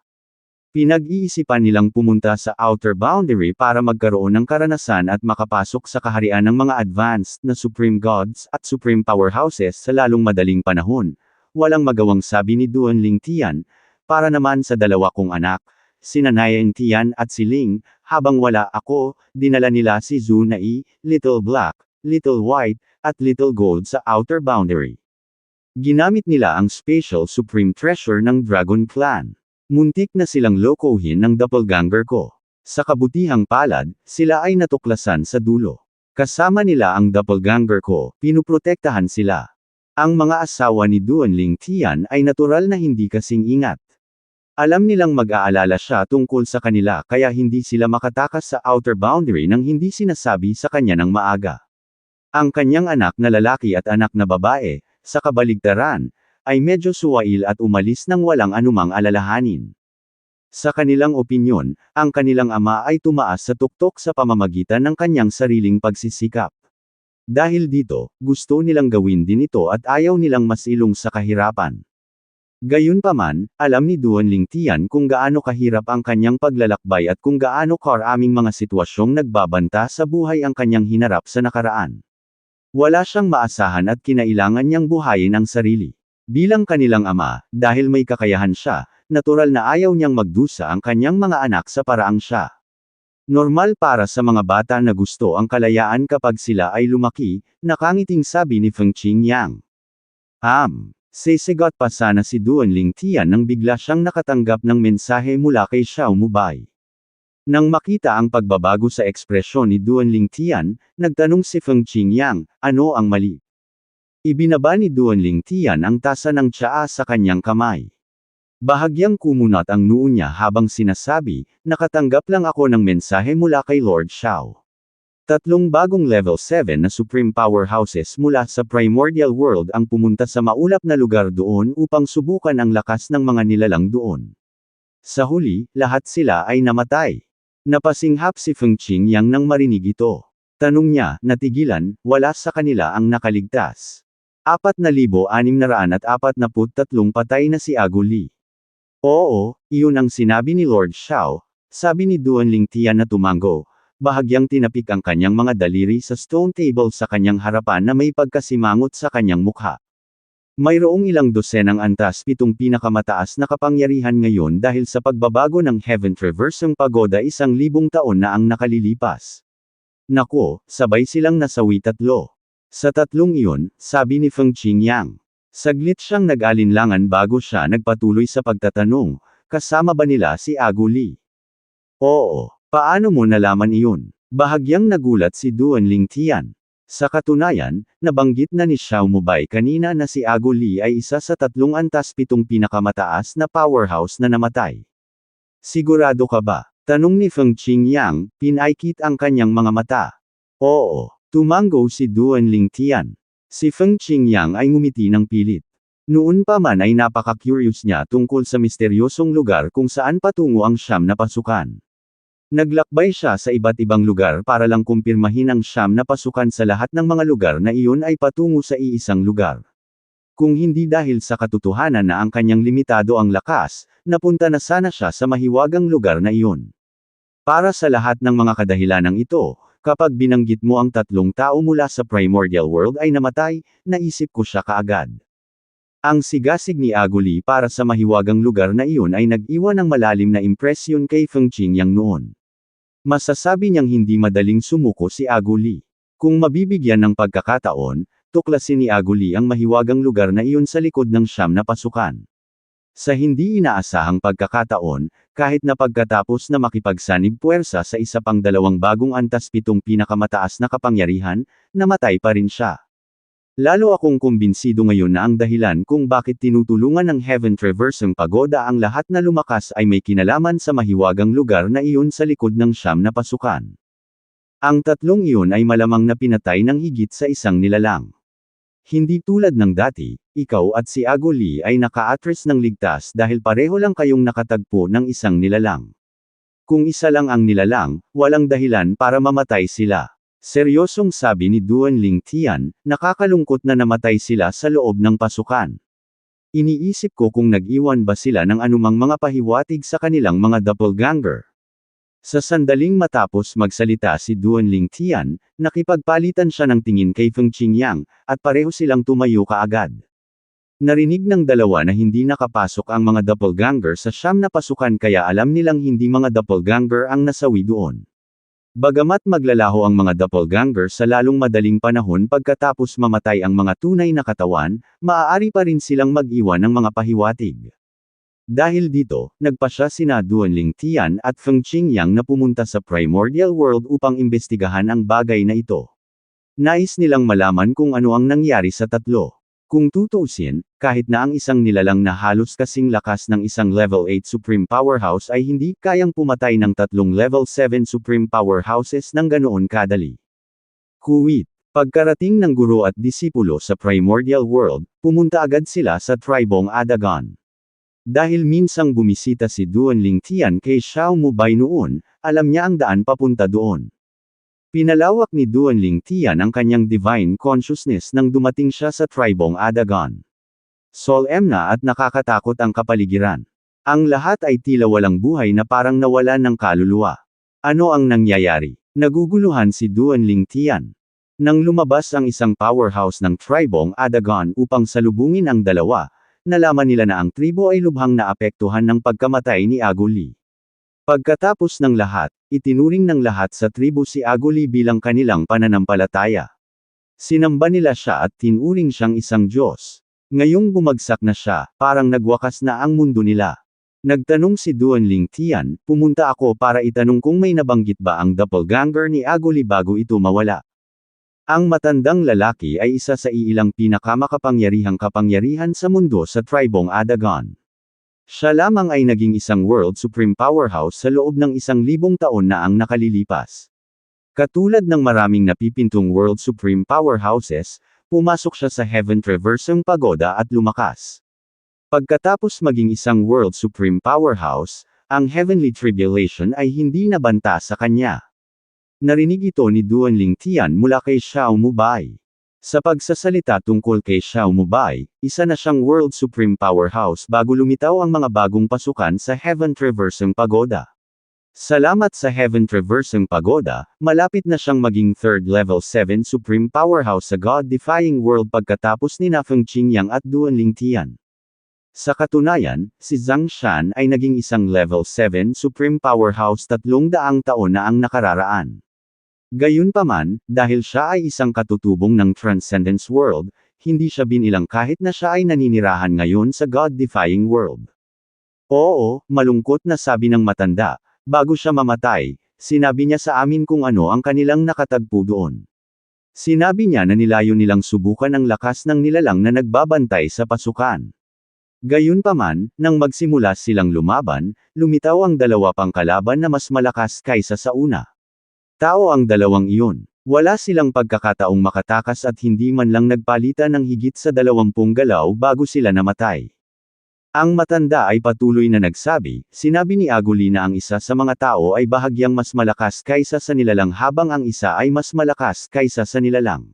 Pinag-iisipan nilang pumunta sa Outer Boundary para magkaroon ng karanasan at makapasok sa kaharian ng mga advanced na Supreme Gods at Supreme Powerhouses sa lalong madaling panahon. Walang magawang sabi ni Duan Lingtian, para naman sa dalawa kong anak, sina Nian Tian at si Ling, habang wala ako, dinala nila si Zhu Nai, Little Black, Little White, at Little Gold sa Outer Boundary. Ginamit nila ang Special Supreme Treasure ng Dragon Clan. Muntik na silang lokohin ng doppelganger ko. Sa kabutihang palad, sila ay natuklasan sa dulo. Kasama nila ang doppelganger ko, pinuprotektahan sila. Ang mga asawa ni Duan Lingtian ay natural na hindi kasing ingat. Alam nilang mag-aalala siya tungkol sa kanila kaya hindi sila makatakas sa outer boundary nang hindi sinasabi sa kanya ng maaga. Ang kanyang anak na lalaki at anak na babae, sa kabaligtaran, ay medyo suwail at umalis nang walang anumang alalahanin. Sa kanilang opinyon, ang kanilang ama ay tumaas sa tuktok sa pamamagitan ng kanyang sariling pagsisikap. Dahil dito, gusto nilang gawin din ito at ayaw nilang masilong sa kahirapan. Gayunpaman, alam ni Duan Lingtian kung gaano kahirap ang kanyang paglalakbay at kung gaano karaming mga sitwasyong nagbabanta sa buhay ang kanyang hinarap sa nakaraan. Wala siyang maasahan at kinailangan niyang buhayin ang sarili. Bilang kanilang ama, dahil may kakayahan siya, natural na ayaw niyang magdusa ang kanyang mga anak sa paraang siya. Normal para sa mga bata na gusto ang kalayaan kapag sila ay lumaki, nakangiting sabi ni Feng Qingyang. Sisigot pa sana si Duan Lingtian nang bigla siyang nakatanggap ng mensahe mula kay Xiao Mubay. Nang makita ang pagbabago sa ekspresyon ni Duan Lingtian, nagtanong si Feng Qingyang, ano ang mali? Ibinaba ni Duan Lingtian ang tasa ng tsaa sa kanyang kamay. Bahagyang kumunat ang noo niya habang sinasabi, nakatanggap lang ako ng mensahe mula kay Lord Xiao. 3 bagong level 7 na supreme powerhouses mula sa primordial world ang pumunta sa maulap na lugar doon upang subukan ang lakas ng mga nilalang doon. Sa huli, lahat sila ay namatay. Napasinghap si Feng Qingyang nang marinig ito. Tanong niya, natigilan, wala sa kanila ang nakaligtas. 4,643 patay na si Agu Li. Oo, iyon ang sinabi ni Lord Xiao, sabi ni Duan Lingtian na tumango, bahagyang tinapik ang kanyang mga daliri sa stone table sa kanyang harapan na may pagkasimangot sa kanyang mukha. Mayroong ilang dosenang antas 7 pinakamataas na kapangyarihan ngayon dahil sa pagbabago ng Heaven Traversing Pagoda 1,000 taon na ang nakalilipas. Nako, sabay silang nasawi 3. Sa 3 iyon, sabi ni Feng Qingyang. Saglit siyang nag-alinlangan bago siya nagpatuloy sa pagtatanong, kasama ba nila si Agu Li? Oo, paano mo nalaman iyon? Bahagyang nagulat si Duan Lingtian. Sa katunayan, nabanggit na ni Xiao Mubay kanina na si Agu Li ay isa sa 3 antas 7 pinakamataas na powerhouse na namatay. Sigurado ka ba? Tanong ni Feng Qingyang, pinaikit ang kanyang mga mata. Oo, tumango si Duan Lingtian. Si Feng Qingyang ay ngumiti ng pilit. Noon pa man ay napaka-curious niya tungkol sa misteryosong lugar kung saan patungo ang 9 na pasukan. Naglakbay siya sa iba't ibang lugar para lang kumpirmahin ang 9 na pasukan sa lahat ng mga lugar na iyon ay patungo sa iisang lugar. Kung hindi dahil sa katotohanan na ang kanyang limitado ang lakas, napunta na sana siya sa mahiwagang lugar na iyon. Para sa lahat ng mga kadahilanang ito, kapag binanggit mo ang 3 tao mula sa primordial world ay namatay, naisip ko siya kaagad. Ang sigasig ni Agu Li para sa mahiwagang lugar na iyon ay nag-iwan ng malalim na impresyon kay Feng Qingyang noon. Masasabi niyang hindi madaling sumuko si Agu Li. Kung mabibigyan ng pagkakataon, tuklasin ni Agu Li ang mahiwagang lugar na iyon sa likod ng 9 na pasukan. Sa hindi inaasahang pagkakataon, kahit na pagkatapos na makipagsanib puwersa sa isa pang 2 bagong antas 7 pinakamataas na kapangyarihan, namatay pa rin siya. Lalo akong kumbinsido ngayon na ang dahilan kung bakit tinutulungan ng Heaven Traversing Pagoda ang lahat na lumakas ay may kinalaman sa mahiwagang lugar na iyon sa likod ng 9 na pasukan. Ang 3 iyon ay malamang na pinatay ng higit sa isang nilalang. Hindi tulad ng dati, ikaw at si Agu Li ay naka-atras ng ligtas dahil pareho lang kayong nakatagpo ng isang nilalang. Kung isa lang ang nilalang, walang dahilan para mamatay sila. Seryosong sabi ni Duan Lingtian, nakakalungkot na namatay sila sa loob ng pasukan. Iniisip ko kung nag-iwan ba sila ng anumang mga pahiwatig sa kanilang mga doppelganger. Sa sandaling matapos magsalita si Duan Lingtian, nakipagpalitan siya ng tingin kay Feng Qingyang, at pareho silang tumayo kaagad. Narinig ng dalawa na hindi nakapasok ang mga doppelganger sa 9 na pasukan kaya alam nilang hindi mga doppelganger ang nasawi doon. Bagamat maglalaho ang mga doppelganger sa lalong madaling panahon pagkatapos mamatay ang mga tunay na katawan, maaari pa rin silang mag-iwan ng mga pahiwatig. Dahil dito, nagpasya sina Duan Lingtian at Feng Qingyang na pumunta sa primordial world upang imbestigahan ang bagay na ito. Nais nilang malaman kung ano ang nangyari sa 3. Kung tutuusin, kahit na ang isang nilalang na halos kasing lakas ng isang level 8 supreme powerhouse ay hindi kayang pumatay ng 3 level 7 supreme powerhouses ng ganoon kadali. Kuwit. Pagkarating ng guro at disipulo sa primordial world, pumunta agad sila sa tribong Adagon. Dahil minsang bumisita si Duanling Tian kay Xiao Mubay noon, alam niya ang daan papunta doon. Pinalawak ni Duanling Tian ang kanyang divine consciousness nang dumating siya sa tribong Adagon. Solemn na at nakakatakot ang kapaligiran. Ang lahat ay tila walang buhay na parang nawalan ng kaluluwa. Ano ang nangyayari? Naguguluhan si Duanling Tian. Nang lumabas ang isang powerhouse ng tribong Adagon upang salubungin ang dalawa, nalaman nila na ang tribo ay lubhang naapektuhan ng pagkamatay ni Aguli. Pagkatapos ng lahat, itinuring ng lahat sa tribo si Aguli bilang kanilang pananampalataya. Sinamba nila siya at tinuring siyang isang Diyos. Ngayong bumagsak na siya, parang nagwakas na ang mundo nila. Nagtanong si Duanling Tian, pumunta ako para itanong kung may nabanggit ba ang doppelganger ni Aguli bago ito mawala. Ang matandang lalaki ay isa sa iilang pinakamakapangyarihang kapangyarihan sa mundo sa tribong Adagon. Siya lamang ay naging isang World Supreme Powerhouse sa loob ng 1,000 taon na ang nakalilipas. Katulad ng maraming napipintong World Supreme Powerhouses, pumasok siya sa Heaven Traversing Pagoda at lumakas. Pagkatapos maging isang World Supreme Powerhouse, ang Heavenly Tribulation ay hindi nabanta sa kanya. Narinig ito ni Duanling Tian mula kay Xiao Mubay. Sa pagsasalita tungkol kay Xiao Mubay, isa na siyang World Supreme Powerhouse bago lumitaw ang mga bagong pasukan sa Heaven Traversing Pagoda. Salamat sa Heaven Traversing Pagoda, malapit na siyang maging 3rd Level 7 Supreme Powerhouse sa God-defying world pagkatapos ni Feng Qingyang at Duanling Tian. Sa katunayan, si Zhang Shan ay naging isang Level 7 Supreme Powerhouse 300 taon na ang nakararaan. Gayunpaman, dahil siya ay isang katutubong ng Transcendence World, hindi siya binilang kahit na siya ay naninirahan ngayon sa God-defying world. Oo, malungkot na sabi ng matanda, bago siya mamatay, sinabi niya sa amin kung ano ang kanilang nakatagpo doon. Sinabi niya na nilayo nilang subukan ang lakas ng nilalang na nagbabantay sa pasukan. Gayunpaman, nang magsimula silang lumaban, lumitaw ang dalawa pang kalaban na mas malakas kaysa sa una. Tao ang dalawang iyon. Wala silang pagkakataong makatakas at hindi man lang nagpalitan ng higit sa 20 galaw bago sila namatay. Ang matanda ay patuloy na nagsabi, sinabi ni Aguli na ang isa sa mga tao ay bahagyang mas malakas kaysa sa nilalang habang ang isa ay mas malakas kaysa sa nilalang.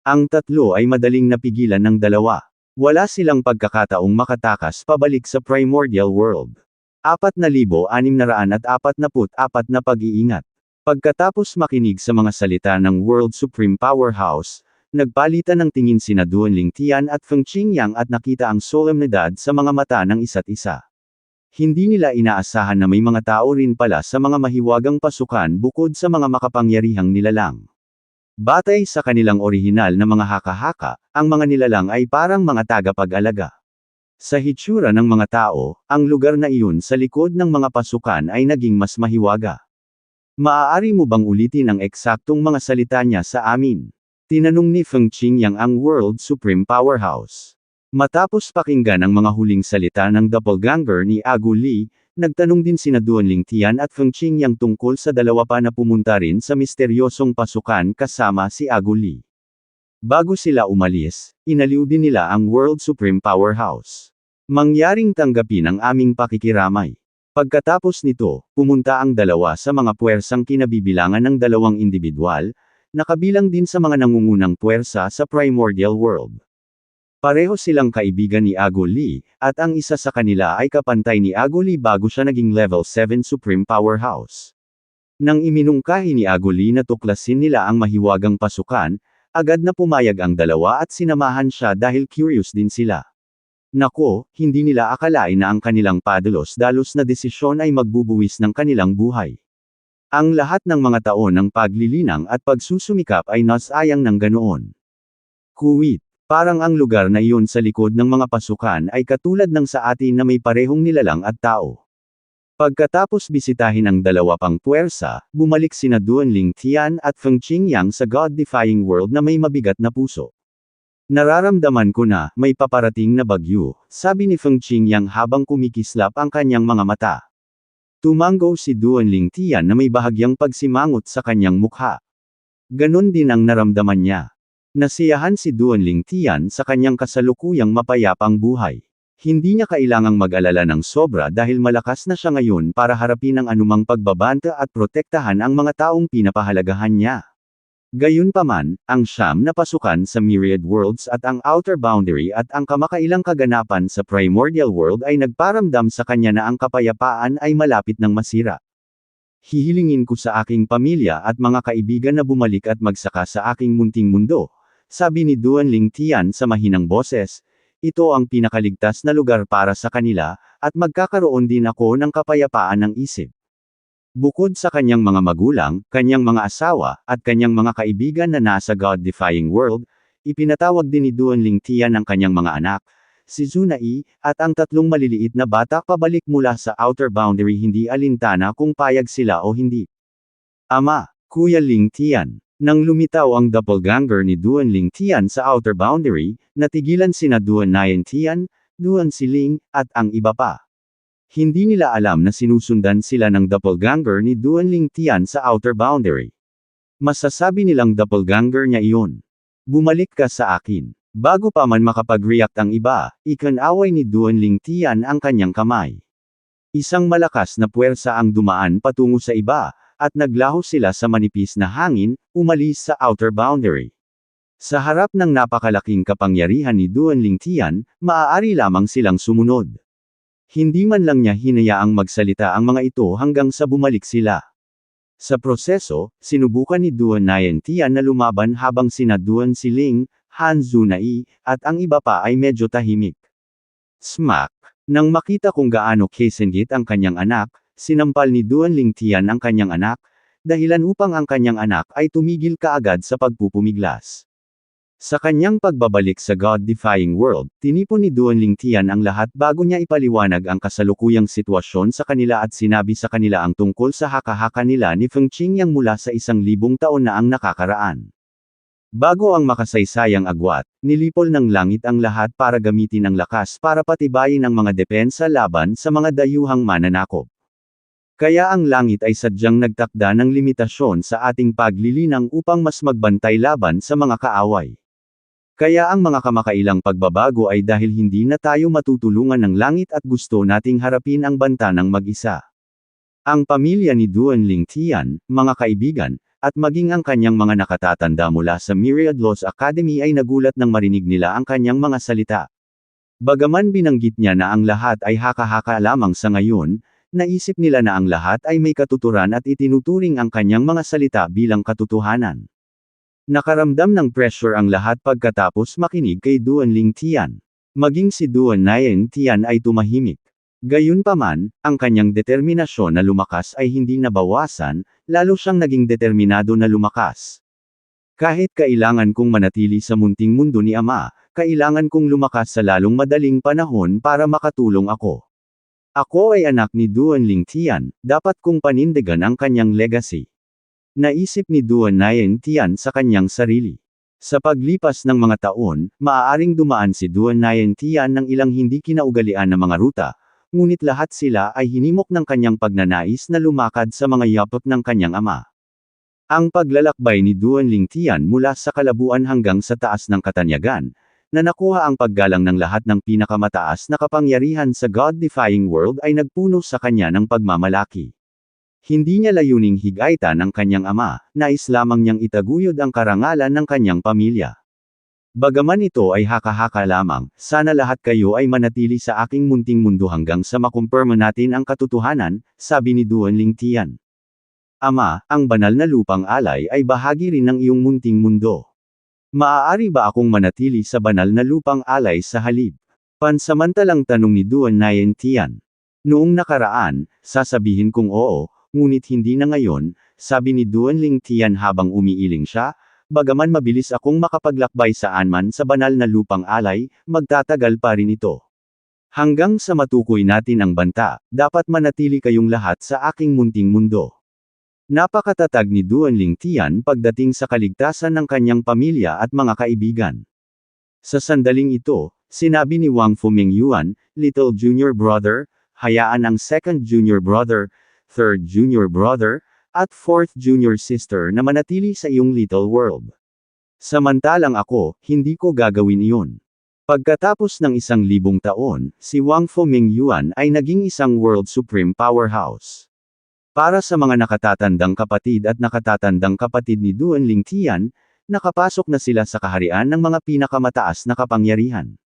Ang tatlo ay madaling napigilan ng dalawa. Wala silang pagkakataong makatakas pabalik sa primordial world. 4,644 na pag-iingat. Pagkatapos makinig sa mga salita ng World Supreme Powerhouse, nagpalitan ng tingin sina Duanling Tian at Feng Qingyang at nakita ang solemnidad sa mga mata ng isa't isa. Hindi nila inaasahan na may mga tao rin pala sa mga mahiwagang pasukan bukod sa mga makapangyarihang nilalang. Batay sa kanilang orihinal na mga haka-haka, ang mga nilalang ay parang mga tagapag-alaga. Sa hitsura ng mga tao, ang lugar na iyon sa likod ng mga pasukan ay naging mas mahiwaga. Maaari mo bang ulitin ang eksaktong mga salita niya sa amin? Tinanong ni Feng Qingyang ang World Supreme Powerhouse. Matapos pakinggan ang mga huling salita ng doppelganger ni Aguli, nagtanong din sina Duanling Tian at Feng Qingyang tungkol sa dalawa pa na pumunta rin sa misteryosong pasukan kasama si Aguli. Bago sila umalis, inaliw din nila ang World Supreme Powerhouse. Mangyaring tanggapin ang aming pakikiramay. Pagkatapos nito, pumunta ang dalawa sa mga puwersang kinabibilangan ng dalawang individual, nakabilang din sa mga nangungunang puwersa sa primordial world. Pareho silang kaibigan ni Aguli, at ang isa sa kanila ay kapantay ni Aguli bago siya naging level 7 Supreme Powerhouse. Nang iminungkahi ni Aguli na tuklasin nila ang mahiwagang pasukan, agad na pumayag ang dalawa at sinamahan siya dahil curious din sila. Nako, hindi nila akalain na ang kanilang padalos-dalos na desisyon ay magbubuwis ng kanilang buhay. Ang lahat ng mga taon ng paglilinang at pagsusumikap ay nasayang ng ganoon. Kuwait. Parang ang lugar na iyon sa likod ng mga pasukan ay katulad ng sa atin na may parehong nilalang at tao. Pagkatapos bisitahin ang dalawa pang puwersa, bumalik sina Duanling Tian at Feng Qingyang sa God-defying world na may mabigat na puso. Nararamdaman ko na, may paparating na bagyo, sabi ni Feng Qingyang habang kumikislap ang kanyang mga mata. Tumango si Duanling Tian na may bahagyang pagsimangot sa kanyang mukha. Ganon din ang naramdaman niya. Nasiyahan si Duan Lingtian sa kanyang kasalukuyang mapayapang buhay. Hindi niya kailangang mag-alala ng sobra dahil malakas na siya ngayon para harapin ang anumang pagbabanta at protektahan ang mga taong pinapahalagahan niya. Gayunpaman, ang siyam na pasukan sa Myriad Worlds at ang Outer Boundary at ang kamakailang kaganapan sa Primordial World ay nagparamdam sa kanya na ang kapayapaan ay malapit ng masira. Hihilingin ko sa aking pamilya at mga kaibigan na bumalik at magsaka sa aking munting mundo, sabi ni Duan Lingtian sa mahinang boses. Ito ang pinakaligtas na lugar para sa kanila, at magkakaroon din ako ng kapayapaan ng isip. Bukod sa kanyang mga magulang, kanyang mga asawa, at kanyang mga kaibigan na nasa God-defying world, ipinatawag din ni Duan Lingtian ang kanyang mga anak, si Zunai, at ang tatlong maliliit na bata pabalik mula sa Outer Boundary hindi alintana kung payag sila o hindi. Ama, Kuya Lingtian. Nang lumitaw ang doppelganger ni Duan Lingtian sa Outer Boundary, natigilan sina Duan Niantian, Duan Siling, at ang iba pa. Hindi nila alam na sinusundan sila ng doppelganger ni Duan Lingtian sa Outer Boundary. Masasabi nilang doppelganger niya iyon. Bumalik ka sa akin. Bago pa man makapag-react ang iba, ikinaway ni Duan Lingtian ang kanyang kamay. Isang malakas na puwersa ang dumaan patungo sa iba, at naglaho sila sa manipis na hangin, umalis sa Outer Boundary. Sa harap ng napakalaking kapangyarihan ni Duan Lingtian, maaari lamang silang sumunod. Hindi man lang niya hinayaang magsalita ang mga ito hanggang sa bumalik sila. Sa proseso, sinubukan ni Duan Niantian na lumaban habang sina Duan Siling, Han Zunai, at ang iba pa ay medyo tahimik. Smack! Nang makita kung gaano kasengit ang kanyang anak, sinampal ni Duan Lingtian ang kanyang anak, dahilan upang ang kanyang anak ay tumigil kaagad sa pagpupumiglas. Sa kanyang pagbabalik sa God-defying world, tinipon ni Duan Lingtian ang lahat bago niya ipaliwanag ang kasalukuyang sitwasyon sa kanila at sinabi sa kanila ang tungkol sa haka-haka nila ni Feng Qingyang mula sa 1,000 taon na ang nakakaraan. Bago ang makasaysayang agwat, nilipol ng langit ang lahat para gamitin ang lakas para patibayin ang mga depensa laban sa mga dayuhang mananakop. Kaya ang langit ay sadyang nagtakda ng limitasyon sa ating paglilinang upang mas magbantay laban sa mga kaaway. Kaya ang mga kamakailang pagbabago ay dahil hindi na tayo matutulungan ng langit at gusto nating harapin ang banta ng mag-isa. Ang pamilya ni Duan Lingtian, mga kaibigan, at maging ang kanyang mga nakatatanda mula sa Myriad Laws Academy ay nagulat nang marinig nila ang kanyang mga salita. Bagaman binanggit niya na ang lahat ay haka-haka lamang sa ngayon, naisip nila na ang lahat ay may katuturan at itinuturing ang kanyang mga salita bilang katotohanan. Nakaramdam ng pressure ang lahat pagkatapos makinig kay Duan Lingtian. Maging si Duan Niantian ay tumahimik. Gayunpaman, ang kanyang determinasyon na lumakas ay hindi nabawasan, lalo siyang naging determinado na lumakas. Kahit kailangan kong manatili sa munting mundo ni Ama, kailangan kong lumakas sa lalong madaling panahon para makatulong ako. Ako ay anak ni Duan Lingtian, dapat kong panindigan ang kanyang legacy. Naisip ni Duan Niantian sa kanyang sarili. Sa paglipas ng mga taon, maaaring dumaan si Duan Niantian ng ilang hindi kinaugalian na mga ruta, ngunit lahat sila ay hinimok ng kanyang pagnanais na lumakad sa mga yapot ng kanyang ama. Ang paglalakbay ni Duan Lingtian mula sa kalabuan hanggang sa taas ng katanyagan, na nakuha ang paggalang ng lahat ng pinakamataas na kapangyarihan sa God-defying world ay nagpuno sa kanya ng pagmamalaki. Hindi niya layuning higaitan ang kanyang ama, nais lamang niyang itaguyod ang karangalan ng kanyang pamilya. Bagaman ito ay haka-haka lamang, sana lahat kayo ay manatili sa aking munting mundo hanggang sa makumpirma natin ang katotohanan, sabi ni Duan Lingtian. Ama, ang banal na lupang alay ay bahagi rin ng iyong munting mundo. Maaari ba akong manatili sa banal na lupang alay sa halip? Pansamantalang tanong ni Duan Niantian. Noong nakaraan, sasabihin kong oo, ngunit hindi na ngayon, sabi ni Duan Lingtian habang umiiling siya, bagaman mabilis akong makapaglakbay saan man sa banal na lupang alay, magtatagal pa rin ito. Hanggang sa matukoy natin ang banta, dapat manatili kayong lahat sa aking munting mundo. Napakatatag ni Duan Lingtian pagdating sa kaligtasan ng kanyang pamilya at mga kaibigan. Sa sandaling ito, sinabi ni Wang Fumingyuan, Little Junior Brother, hayaan ang Second Junior Brother, Third Junior Brother, at 4th junior sister na manatili sa iyong little world. Samantalang ako, hindi ko gagawin iyon. Pagkatapos ng 1,000 taon, si Wang Fu Mingyuan ay naging isang world supreme powerhouse. Para sa mga nakatatandang kapatid at nakatatandang kapatid ni Duan Lingtian, nakapasok na sila sa kaharian ng mga pinakamataas na kapangyarihan.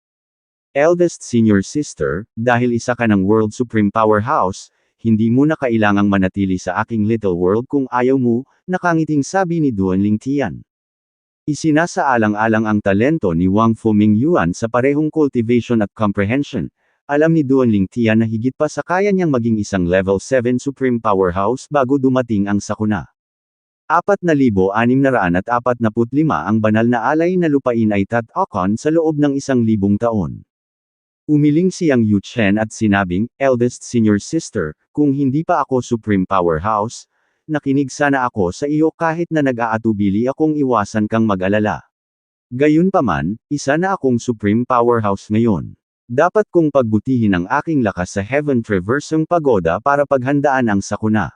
Eldest senior sister, dahil isa ka ng world supreme powerhouse, hindi mo na kailangang manatili sa aking little world kung ayaw mo, nakangiting sabi ni Duan Lingtian. Isinasaalang-alang ang talento ni Wang Fu Mingyuan sa parehong cultivation at comprehension. Alam ni Duan Lingtian na higit pa sa kaya niyang maging isang level 7 supreme powerhouse bago dumating ang sakuna. 4,645 ang banal na alay na lupain ay tatakon sa loob ng 1,000 taon. Umiling siyang Yu Chen at sinabing, eldest senior sister, kung hindi pa ako supreme powerhouse, nakinig sana ako sa iyo kahit na nag-aatubili akong iwasan kang mag-alala. Gayunpaman, isa na akong supreme powerhouse ngayon. Dapat kong pagbutihin ang aking lakas sa Heaven Traversang Pagoda para paghandaan ang sakuna.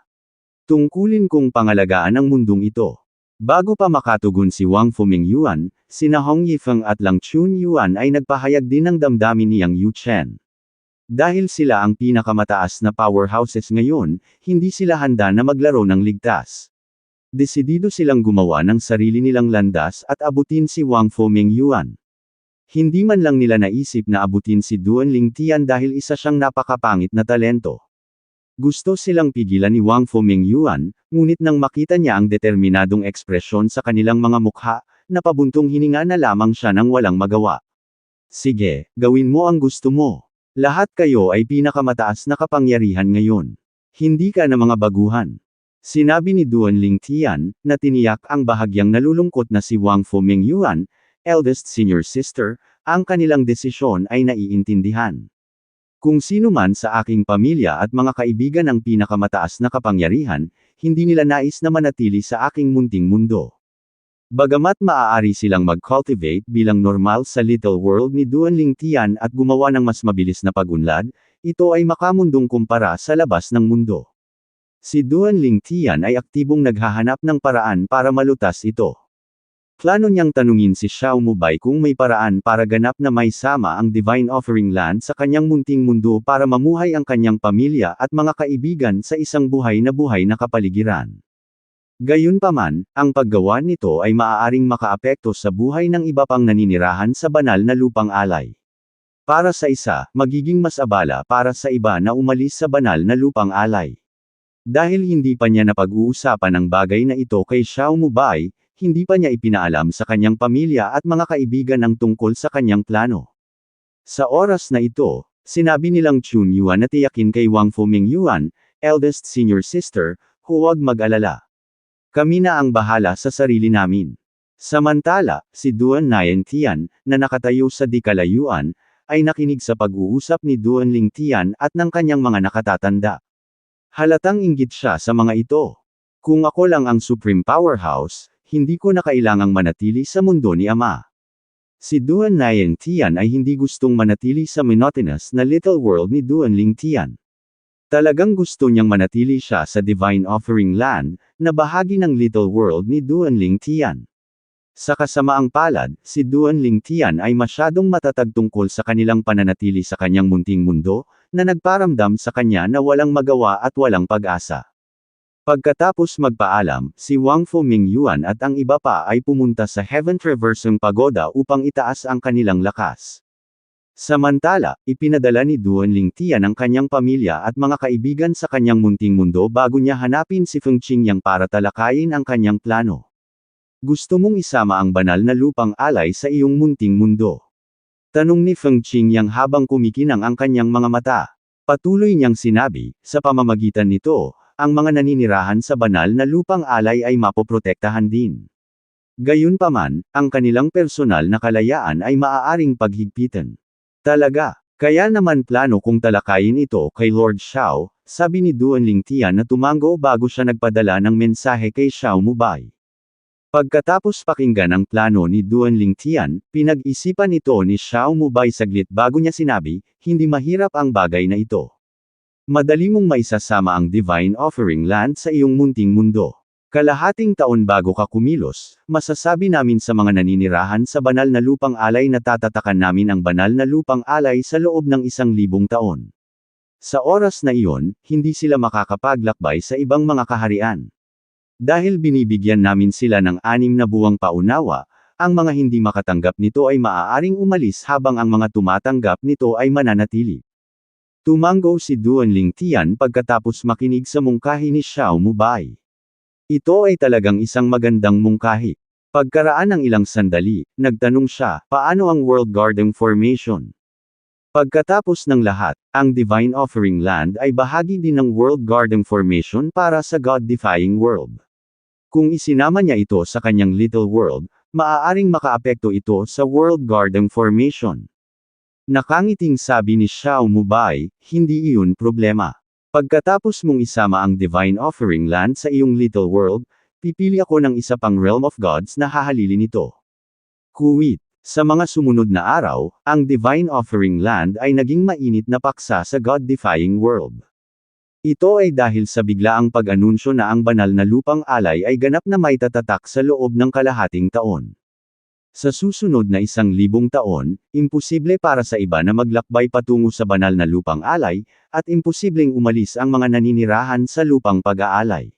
Tungkulin kong pangalagaan ang mundong ito. Bago pa makatugon si Wang Fu Mingyuan, sina Hong Yifeng at Lang Chunyuan ay nagpahayag din ng damdamin niyang Yu Chen. Dahil sila ang pinakamataas na powerhouses ngayon, hindi sila handa na maglaro ng ligtas. Desidido silang gumawa ng sarili nilang landas at abutin si Wang Fu Mingyuan. Hindi man lang nila naisip na abutin si Duan Lingtian dahil isa siyang napakapangit na talento. Gusto silang pigilan ni Wang Fu Mingyuan, ngunit nang makita niya ang determinadong ekspresyon sa kanilang mga mukha, napabuntong hininga na lamang siya nang walang magawa. Sige, gawin mo ang gusto mo. Lahat kayo ay pinakamataas na kapangyarihan ngayon. Hindi ka na mga baguhan. Sinabi ni Duan Lingtian, na tiniyak ang bahagyang nalulungkot na si Wang Fu Mingyuan, eldest senior sister, ang kanilang desisyon ay naiintindihan. Kung sino man sa aking pamilya at mga kaibigan ang pinakamataas na kapangyarihan, hindi nila nais na manatili sa aking munting mundo. Bagamat maaari silang mag-cultivate bilang normal sa little world ni Duan Lingtian at gumawa ng mas mabilis na pag-unlad, ito ay makamundong kumpara sa labas ng mundo. Si Duan Lingtian ay aktibong naghahanap ng paraan para malutas ito. Plano niyang tanungin si Xiao Mubay kung may paraan para ganap na may sama ang Divine Offering Land sa kanyang munting mundo para mamuhay ang kanyang pamilya at mga kaibigan sa isang buhay na kapaligiran. Gayunpaman, ang paggawa nito ay maaaring makaapekto sa buhay ng iba pang naninirahan sa banal na lupang alay. Para sa isa, magiging mas abala para sa iba na umalis sa banal na lupang alay. Dahil hindi pa niya napag-uusapan ang bagay na ito kay Xiao Mubay, hindi pa niya ipinaalam sa kanyang pamilya at mga kaibigan ang tungkol sa kanyang plano. Sa oras na ito, sinabi nilang Chunyuan na tiyakin kay Wang Fu Mingyuan, eldest senior sister, huwag mag-alala. Kami na ang bahala sa sarili namin. Samantala, si Duan Lingtian, na nakatayo sa di kalayuan, ay nakinig sa pag-uusap ni Duan Lingtian at ng kanyang mga nakatatanda. Halatang inggit siya sa mga ito. Kung ako lang ang supreme powerhouse, hindi ko na kailangang manatili sa mundo ni Ama. Si Duan Lingtian ay hindi gustong manatili sa monotonous na little world ni Duan Lingtian. Talagang gusto niyang manatili siya sa Divine Offering Land, na bahagi ng little world ni Duan Lingtian. Sa kasamaang palad, si Duan Lingtian ay masyadong matatag tungkol sa kanilang pananatili sa kanyang munting mundo, na nagparamdam sa kanya na walang magawa at walang pag-asa. Pagkatapos magpaalam, si Wang Fu Mingyuan at ang iba pa ay pumunta sa Heaven Traversang Pagoda upang itaas ang kanilang lakas. Samantala, ipinadala ni Duan Lingtian ang kanyang pamilya at mga kaibigan sa kanyang munting mundo bago niya hanapin si Feng Qingyang para talakayin ang kanyang plano. Gusto mong isama ang banal na lupang alay sa iyong munting mundo? Tanong ni Feng Qingyang habang kumikinang ang kanyang mga mata. Patuloy niyang sinabi, sa pamamagitan nito, ang mga naninirahan sa banal na lupang alay ay mapoprotektahan din. Gayunpaman, ang kanilang personal na kalayaan ay maaaring paghigpitan. Talaga, kaya naman plano kong talakayin ito kay Lord Xiao, sabi ni Duan Lingtian na tumango bago siya nagpadala ng mensahe kay Xiao Mubay. Pagkatapos pakinggan ang plano ni Duan Lingtian, pinag-isipan ito ni Xiao Mubay saglit bago niya sinabi, hindi mahirap ang bagay na ito. Madali mong maisasama ang divine offering land sa iyong munting mundo. Kalahating taon bago ka kumilos, masasabi namin sa mga naninirahan sa banal na lupang alay na tatatakan namin ang banal na lupang alay sa loob ng 1,000 taon. Sa oras na iyon, hindi sila makakapaglakbay sa ibang mga kaharian. Dahil binibigyan namin sila ng 6 na buwang paunawa, ang mga hindi makatanggap nito ay maaaring umalis habang ang mga tumatanggap nito ay mananatili. Tumango si Duan Lingtian pagkatapos makinig sa mungkahi ni Xiao Mubai. Ito ay talagang isang magandang mungkahi. Pagkaraan ng ilang sandali, nagtanong siya, paano ang World Garden Formation? Pagkatapos ng lahat, ang Divine Offering Land ay bahagi din ng World Garden Formation para sa God-defying world. Kung isinama niya ito sa kanyang little world, maaaring makaapekto ito sa World Garden Formation. Nakangiting sabi ni Xiao Mubai, hindi iyon problema. Pagkatapos mong isama ang Divine Offering Land sa iyong little world, pipili ako ng isa pang realm of gods na hahalili nito. Kuwit. Sa mga sumunod na araw, ang Divine Offering Land ay naging mainit na paksa sa God-defying world. Ito ay dahil sa biglaang pag-anunsyo na ang banal na lupang alay ay ganap na may tatatak sa loob ng kalahating taon. Sa susunod na 1,000 taon, imposible para sa iba na maglakbay patungo sa banal na lupang alay, at imposibleng umalis ang mga naninirahan sa lupang pag-aalay.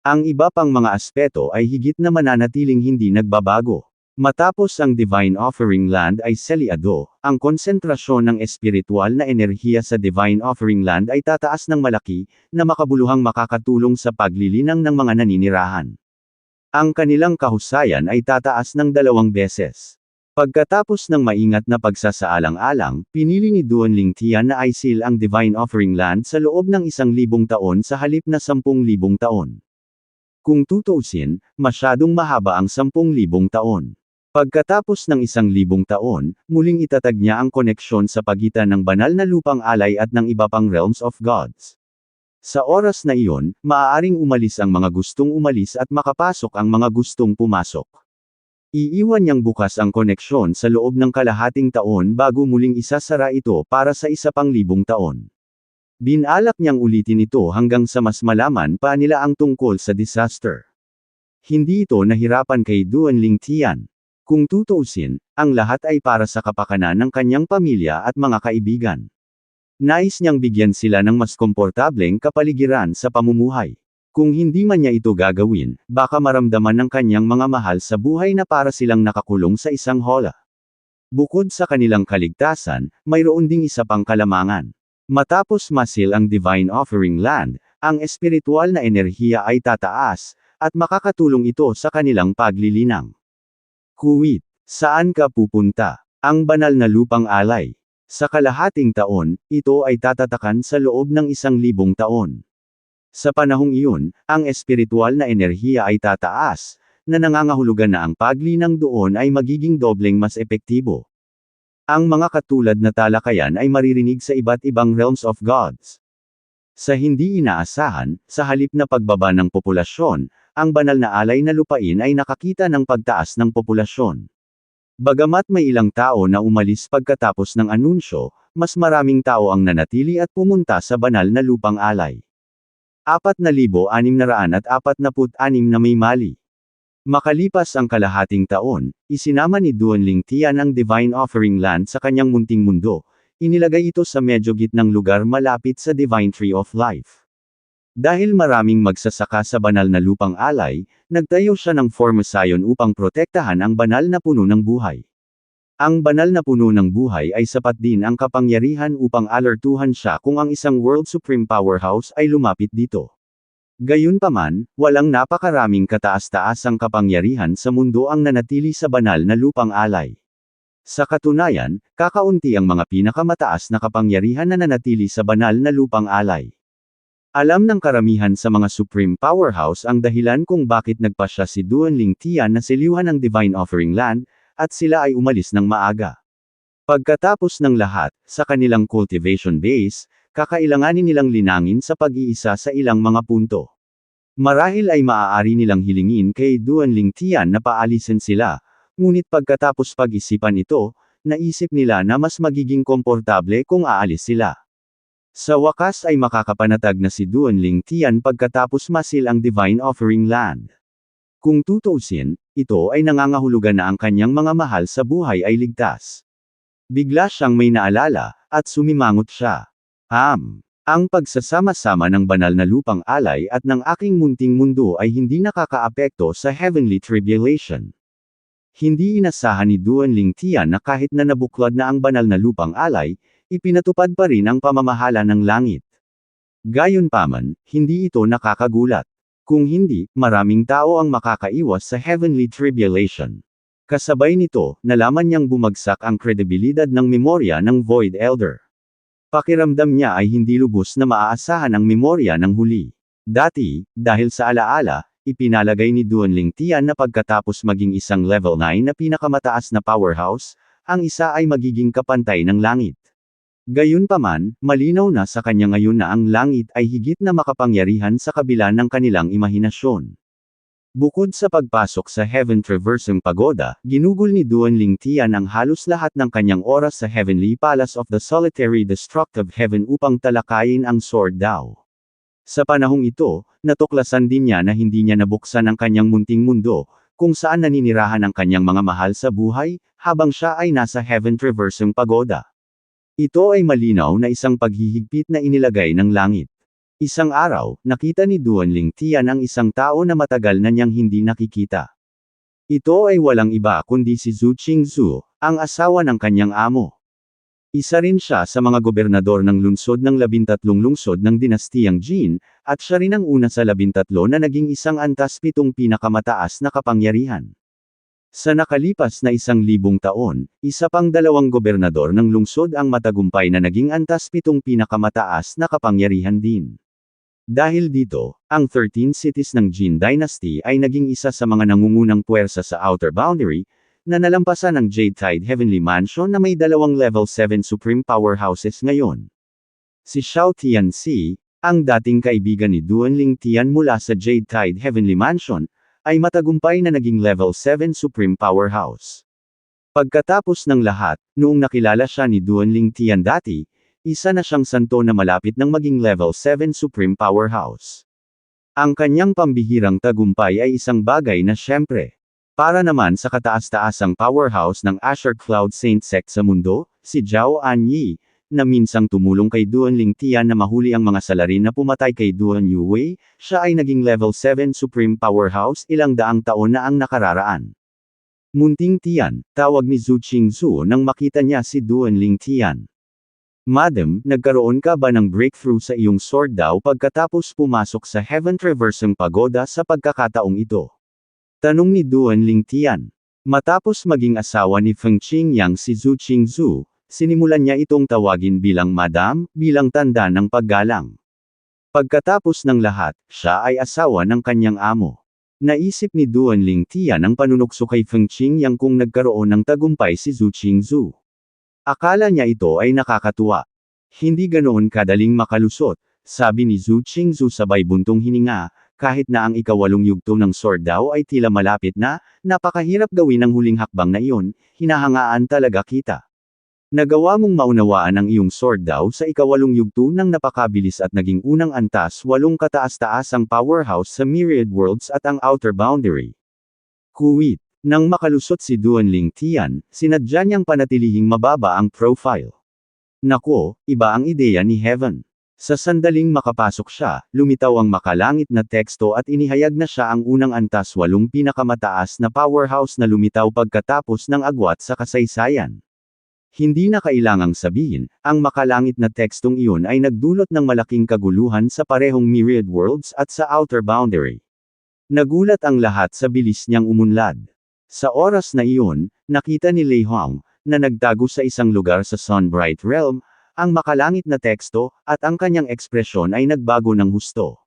Ang iba pang mga aspeto ay higit na mananatiling hindi nagbabago. Matapos ang Divine Offering Land ay seliado, ang konsentrasyon ng espiritual na enerhiya sa Divine Offering Land ay tataas ng malaki, na makabuluhang makakatulong sa paglilinang ng mga naninirahan. Ang kanilang kahusayan ay tataas ng 2 beses. Pagkatapos ng maingat na pagsasaalang-alang, pinili ni Duan Lingtian na isil ang Divine Offering Land sa loob ng 1,000 taon sa halip na 10,000 taon. Kung tutuusin, masyadong mahaba ang 10,000 taon. Pagkatapos ng 1,000 taon, muling itatag niya ang koneksyon sa pagitan ng banal na lupang alay at ng iba pang realms of gods. Sa oras na iyon, maaaring umalis ang mga gustong umalis at makapasok ang mga gustong pumasok. Iiwan niyang bukas ang koneksyon sa loob ng kalahating taon bago muling isasara ito para sa 1,000 taon. Binalak niyang ulitin ito hanggang sa mas malaman pa nila ang tungkol sa disaster. Hindi ito nahirapan kay Duan Lingtian. Kung tutuusin, ang lahat ay para sa kapakanan ng kanyang pamilya at mga kaibigan. Nais niyang bigyan sila ng mas komportableng kapaligiran sa pamumuhay. Kung hindi man niya ito gagawin, baka maramdaman ng kanyang mga mahal sa buhay na para silang nakakulong sa isang hola. Bukod sa kanilang kaligtasan, mayroon ding isa pang kalamangan. Matapos masil ang Divine Offering Land, ang espiritual na enerhiya ay tataas, at makakatulong ito sa kanilang paglilinang. Kuwit. Saan ka pupunta? Ang banal na lupang alay. Sa kalahating taon, ito ay tatatakan sa loob ng 1,000 taon. Sa panahong iyon, ang espiritual na enerhiya ay tataas, na nangangahulugan na ang paglinang doon ay magiging dobleng mas epektibo. Ang mga katulad na talakayan ay maririnig sa iba't ibang realms of gods. Sa hindi inaasahan, sa halip na pagbaba ng populasyon, ang banal na alay na lupain ay nakakita ng pagtaas ng populasyon. Bagamat may ilang tao na umalis pagkatapos ng anunsyo, mas maraming tao ang nanatili at pumunta sa banal na lupang alay. 4,646 na may mali. Makalipas ang kalahating taon, isinama ni Duan Lingtian ang Divine Offering Land sa kanyang munting mundo, inilagay ito sa medyo gitnang lugar malapit sa Divine Tree of Life. Dahil maraming magsasaka sa banal na lupang alay, nagtayo siya ng formasayon upang protektahan ang banal na puno ng buhay. Ang banal na puno ng buhay ay sapat din ang kapangyarihan upang alertuhan siya kung ang isang World Supreme Powerhouse ay lumapit dito. Gayunpaman, walang napakaraming kataas-taasang kapangyarihan sa mundo ang nanatili sa banal na lupang alay. Sa katunayan, kakaunti ang mga pinakamataas na kapangyarihan na nanatili sa banal na lupang alay. Alam ng karamihan sa mga Supreme Powerhouse ang dahilan kung bakit nagpasya si Duan Lingtian na siliwhan ang Divine Offering Land, at sila ay umalis ng maaga. Pagkatapos ng lahat, sa kanilang cultivation base, kakailanganin nilang linangin sa pag-iisa sa ilang mga punto. Marahil ay maaari nilang hilingin kay Duan Lingtian na paalisin sila, ngunit pagkatapos pag-isipan ito, naisip nila na mas magiging komportable kung aalis sila. Sa wakas ay makakapanatag na si Duanling Tian pagkatapos masil ang Divine Offering Land. Kung tutuusin, ito ay nangangahulugan na ang kanyang mga mahal sa buhay ay ligtas. Bigla siyang may naalala, at sumimangot siya. Ang pagsasama-sama ng banal na lupang alay at ng aking munting mundo ay hindi nakakaapekto sa heavenly tribulation. Hindi inasahan ni Duanling Tian na kahit na nabuklod na ang banal na lupang alay, ipinatupad pa rin ang pamamahala ng langit. Gayunpaman, hindi ito nakakagulat. Kung hindi, maraming tao ang makakaiwas sa heavenly tribulation. Kasabay nito, nalaman niyang bumagsak ang kredibilidad ng memorya ng Void Elder. Pakiramdam niya ay hindi lubos na maaasahan ang memorya ng huli. Dati, dahil sa alaala, ipinalagay ni Duanling Tian na pagkatapos maging isang level 9 na pinakamataas na powerhouse, ang isa ay magiging kapantay ng langit. Gayunpaman, malinaw na sa kanya ngayon na ang langit ay higit na makapangyarihan sa kabila ng kanilang imahinasyon. Bukod sa pagpasok sa Heaven Traversing Pagoda, ginugol ni Duanling Tian ang halos lahat ng kanyang oras sa Heavenly Palace of the Solitary Destructive Heaven upang talakayin ang Sword Dao. Sa panahong ito, natuklasan din niya na hindi niya nabuksan ang kanyang munting mundo, kung saan naninirahan ang kanyang mga mahal sa buhay, habang siya ay nasa Heaven Traversing Pagoda. Ito ay malinaw na isang paghihigpit na inilagay ng langit. Isang araw, nakita ni Duanling Tian ang isang tao na matagal na niyang hindi nakikita. Ito ay walang iba kundi si Zhu Qingzu, ang asawa ng kanyang amo. Isa rin siya sa mga gobernador ng lungsod ng 13 lungsod ng dinastiyang Jin, at siya rin ang una sa 13 na naging isang antas 7 pinakamataas na kapangyarihan. Sa nakalipas na 1,000 taon, isa pang 2 gobernador ng lungsod ang matagumpay na naging antas 7 pinakamataas na kapangyarihan din. Dahil dito, ang 13 cities ng Jin Dynasty ay naging isa sa mga nangungunang puwersa sa Outer Boundary, na nalampasan ang Jade Tide Heavenly Mansion na may 2 level 7 supreme powerhouses ngayon. Si Xiao Tianxi, ang dating kaibigan ni Duanling Tian mula sa Jade Tide Heavenly Mansion, ay matagumpay na naging level 7 supreme powerhouse. Pagkatapos ng lahat, noong nakilala siya ni Duanling Tian dati, isa na siyang santo na malapit ng maging level 7 supreme powerhouse. Ang kanyang pambihirang tagumpay ay isang bagay na syempre. Para naman sa kataas-taasang powerhouse ng Asher Cloud Saint Sect sa mundo, si Zhao Anyi, na minsang tumulong kay Duanling Tian na mahuli ang mga salarin na pumatay kay Duan Yuwei, siya ay naging level 7 supreme powerhouse ilang daang taon na ang nakararaan. Munting Tian, tawag ni Zhu Qingzu nang makita niya si Duanling Tian. Madam, nagkaroon ka ba ng breakthrough sa iyong sword daw pagkatapos pumasok sa Heaven Traversing Pagoda sa pagkakataong ito? Tanong ni Duanling Tian. Matapos maging asawa ni Feng Qingyang si Zhu Qingzu, sinimulan niya itong tawagin bilang Madam, bilang tanda ng paggalang. Pagkatapos ng lahat, siya ay asawa ng kanyang amo. Naisip ni Duanling Tian ang panunukso kay Feng Qingyang kung nagkaroon ng tagumpay si Zhu Qingzu. Akala niya ito ay nakakatuwa. Hindi ganoon kadaling makalusot, sabi ni Zhu Qingzu sabay buntong hininga, kahit na ang ika-8 yugto ng sword daw ay tila malapit na, napakahirap gawin ang huling hakbang na iyon, hinahangaan talaga kita. Nagawa mong maunawaan ang iyong sword daw sa ika-8 yugto ng napakabilis at naging unang antas 8 kataas-taasang powerhouse sa Myriad Worlds at ang Outer Boundary. Kuwit. Nang makalusot si Duanling Tian, sinadya niyang panatilihing mababa ang profile. Nako, iba ang ideya ni Heaven. Sa sandaling makapasok siya, lumitaw ang makalangit na teksto at inihayag na siya ang unang antas 8 pinakamataas na powerhouse na lumitaw pagkatapos ng agwat sa kasaysayan. Hindi na kailangang sabihin, ang makalangit na tekstong iyon ay nagdulot ng malaking kaguluhan sa parehong Myriad Worlds at sa Outer Boundary. Nagulat ang lahat sa bilis niyang umunlad. Sa oras na iyon, nakita ni Lei Hong, na nagtago sa isang lugar sa Sunbright Realm, ang makalangit na teksto, at ang kanyang ekspresyon ay nagbago ng husto.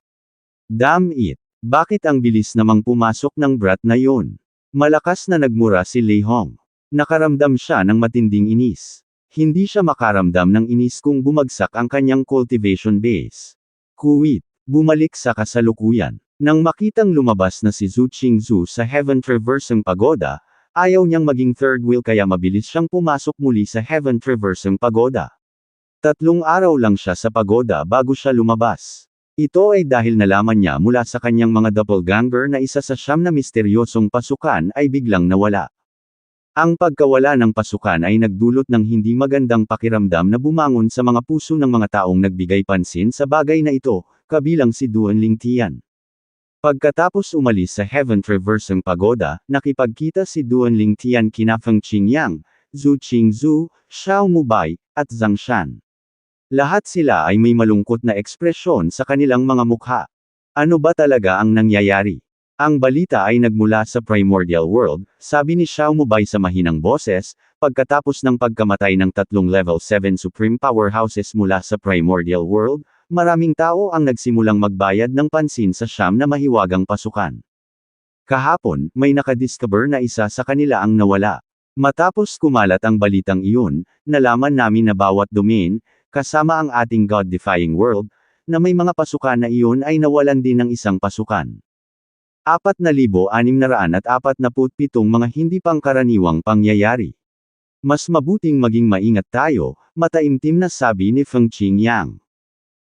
Damn it! Bakit ang bilis namang pumasok ng brat na yon? Malakas na nagmura si Lei Hong. Nakaramdam siya ng matinding inis. Hindi siya makaramdam ng inis kung bumagsak ang kanyang cultivation base. Kuwit, bumalik sa kasalukuyan. Nang makitang lumabas na si Zhu Qingzu sa Heaven Traversing Pagoda, ayaw niyang maging third wheel kaya mabilis siyang pumasok muli sa Heaven Traversing Pagoda. 3 araw lang siya sa pagoda bago siya lumabas. Ito ay dahil nalaman niya mula sa kanyang mga doppelganger na isa sa 9 na misteryosong pasukan ay biglang nawala. Ang pagkawala ng pasukan ay nagdulot ng hindi magandang pakiramdam na bumangon sa mga puso ng mga taong nagbigay pansin sa bagay na ito, kabilang si Duan Lingtian. Pagkatapos umalis sa Heaven Traversing Pagoda, nakipagkita si Duan Lingtian kina Feng Qingyang, Zhu Qingzu, Xiao Mubai, at Zhang Shan. Lahat sila ay may malungkot na ekspresyon sa kanilang mga mukha. Ano ba talaga ang nangyayari? Ang balita ay nagmula sa Primordial World, sabi ni Xiao Mubai sa mahinang boses, pagkatapos ng pagkamatay ng 3 Level 7 Supreme Powerhouses mula sa Primordial World, maraming tao ang nagsimulang magbayad ng pansin sa 9 na mahiwagang pasukan. Kahapon, may nakadiscover na isa sa kanila ang nawala. Matapos kumalat ang balitang iyon, nalaman namin na bawat domain, kasama ang ating God-defying world, na may mga pasukan na iyon ay nawalan din ng isang pasukan. 4,647 mga hindi pangkaraniwang pangyayari. Mas mabuting maging maingat tayo, mataimtim na sabi ni Feng Qingyang.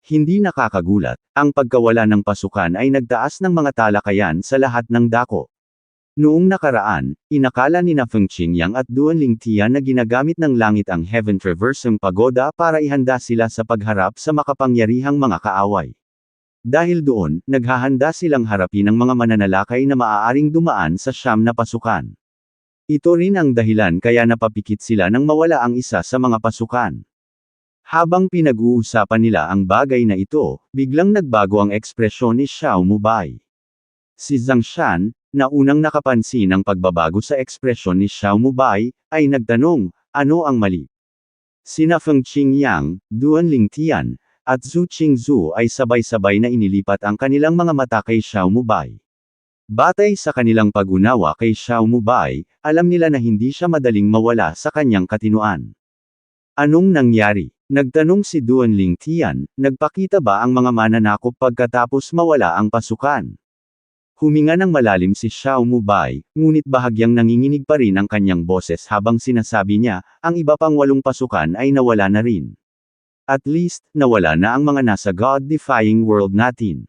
Hindi nakakagulat, ang pagkawala ng pasukan ay nagtaas ng mga talakayan sa lahat ng dako. Noong nakaraan, inakala ni Feng Qingyang at Duan Lingtian na ginagamit ng langit ang Heaven Traversing Pagoda para ihanda sila sa pagharap sa makapangyarihang mga kaaway. Dahil doon, naghahanda silang harapin ang mga mananalakay na maaaring dumaan sa 9 na pasukan. Ito rin ang dahilan kaya napapikit sila nang mawala ang isa sa mga pasukan. Habang pinag-uusapan nila ang bagay na ito, biglang nagbago ang ekspresyon ni Xiao Mubai. Si Zhang Shan, na unang nakapansin ang pagbabago sa ekspresyon ni Xiao Mubai, ay nagtanong, ano ang mali? Sina Feng Qingyang, Duan Lingtian, at Zhu Qingzu ay sabay-sabay na inilipat ang kanilang mga mata kay Xiao Mubai. Batay sa kanilang pag-unawa kay Xiao Mubai, alam nila na hindi siya madaling mawala sa kanyang katinuan. Anong nangyari? Nagtanong si Duan Lingtian, nagpakita ba ang mga mananakop pagkatapos mawala ang pasukan? Huminga ng malalim si Xiao Mubai, ngunit bahagyang nanginginig pa rin ang kanyang boses habang sinasabi niya, ang iba pang 8 pasukan ay nawala na rin. At least, nawala na ang mga nasa God-defying world natin.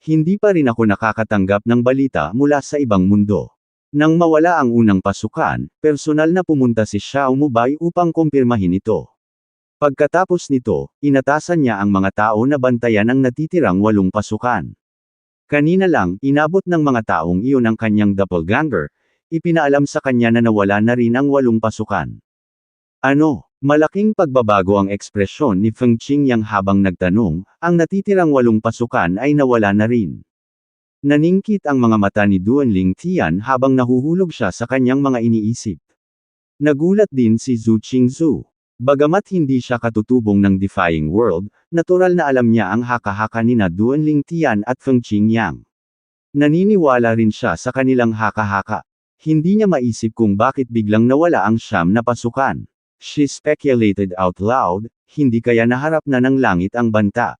Hindi pa rin ako nakakatanggap ng balita mula sa ibang mundo. Nang mawala ang unang pasukan, personal na pumunta si Xiao Mubai upang kumpirmahin ito. Pagkatapos nito, inatasan niya ang mga tao na bantayan ang natitirang 8 pasukan. Kanina lang, inabot ng mga taong iyon ang kanyang doppelganger, ipinaalam sa kanya na nawala na rin ang 8 pasukan. Ano? Malaking pagbabago ang ekspresyon ni Feng Qingyang habang nagtanong, ang natitirang 8 pasukan ay nawala na rin. Naningkit ang mga mata ni Duan Lingtian habang nahuhulog siya sa kanyang mga iniisip. Nagulat din si Zhu Qingzu. Bagamat hindi siya katutubong ng Defying World, natural na alam niya ang haka-haka nina Duan Lingtian at Feng Qingyang. Naniniwala rin siya sa kanilang haka-haka. Hindi niya maisip kung bakit biglang nawala ang 9 na pasukan. She speculated out loud, hindi kaya naharap na ng langit ang banta.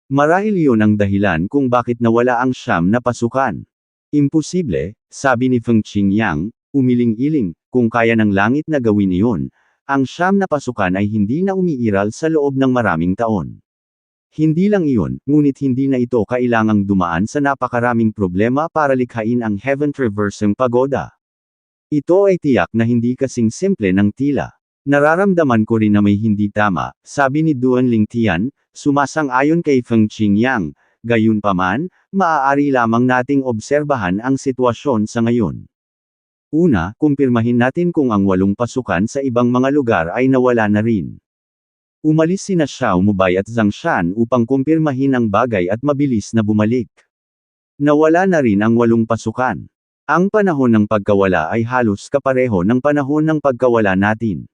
Marahil iyon ang dahilan kung bakit nawala ang 9 na pasukan. Imposible, sabi ni Feng Qingyang, umiling-iling, kung kaya ng langit na gawin iyon, ang 9 na pasukan ay hindi na umiiral sa loob ng maraming taon. Hindi lang iyon, ngunit hindi na ito kailangang dumaan sa napakaraming problema para likhain ang Heaven Traversing Pagoda. Ito ay tiyak na hindi kasing simple ng tila. Nararamdaman ko rin na may hindi tama, sabi ni Duan Lingtian, sumasang-ayon kay Feng Qingyang, gayunpaman, maaari lamang nating obserbahan ang sitwasyon sa ngayon. Una, kumpirmahin natin kung ang 8 pasukan sa ibang mga lugar ay nawala na rin. Umalis sina Xiao Mubai at Zhang Shan upang kumpirmahin ang bagay at mabilis na bumalik. Nawala na rin ang 8 pasukan. Ang panahon ng pagkawala ay halos kapareho ng panahon ng pagkawala natin.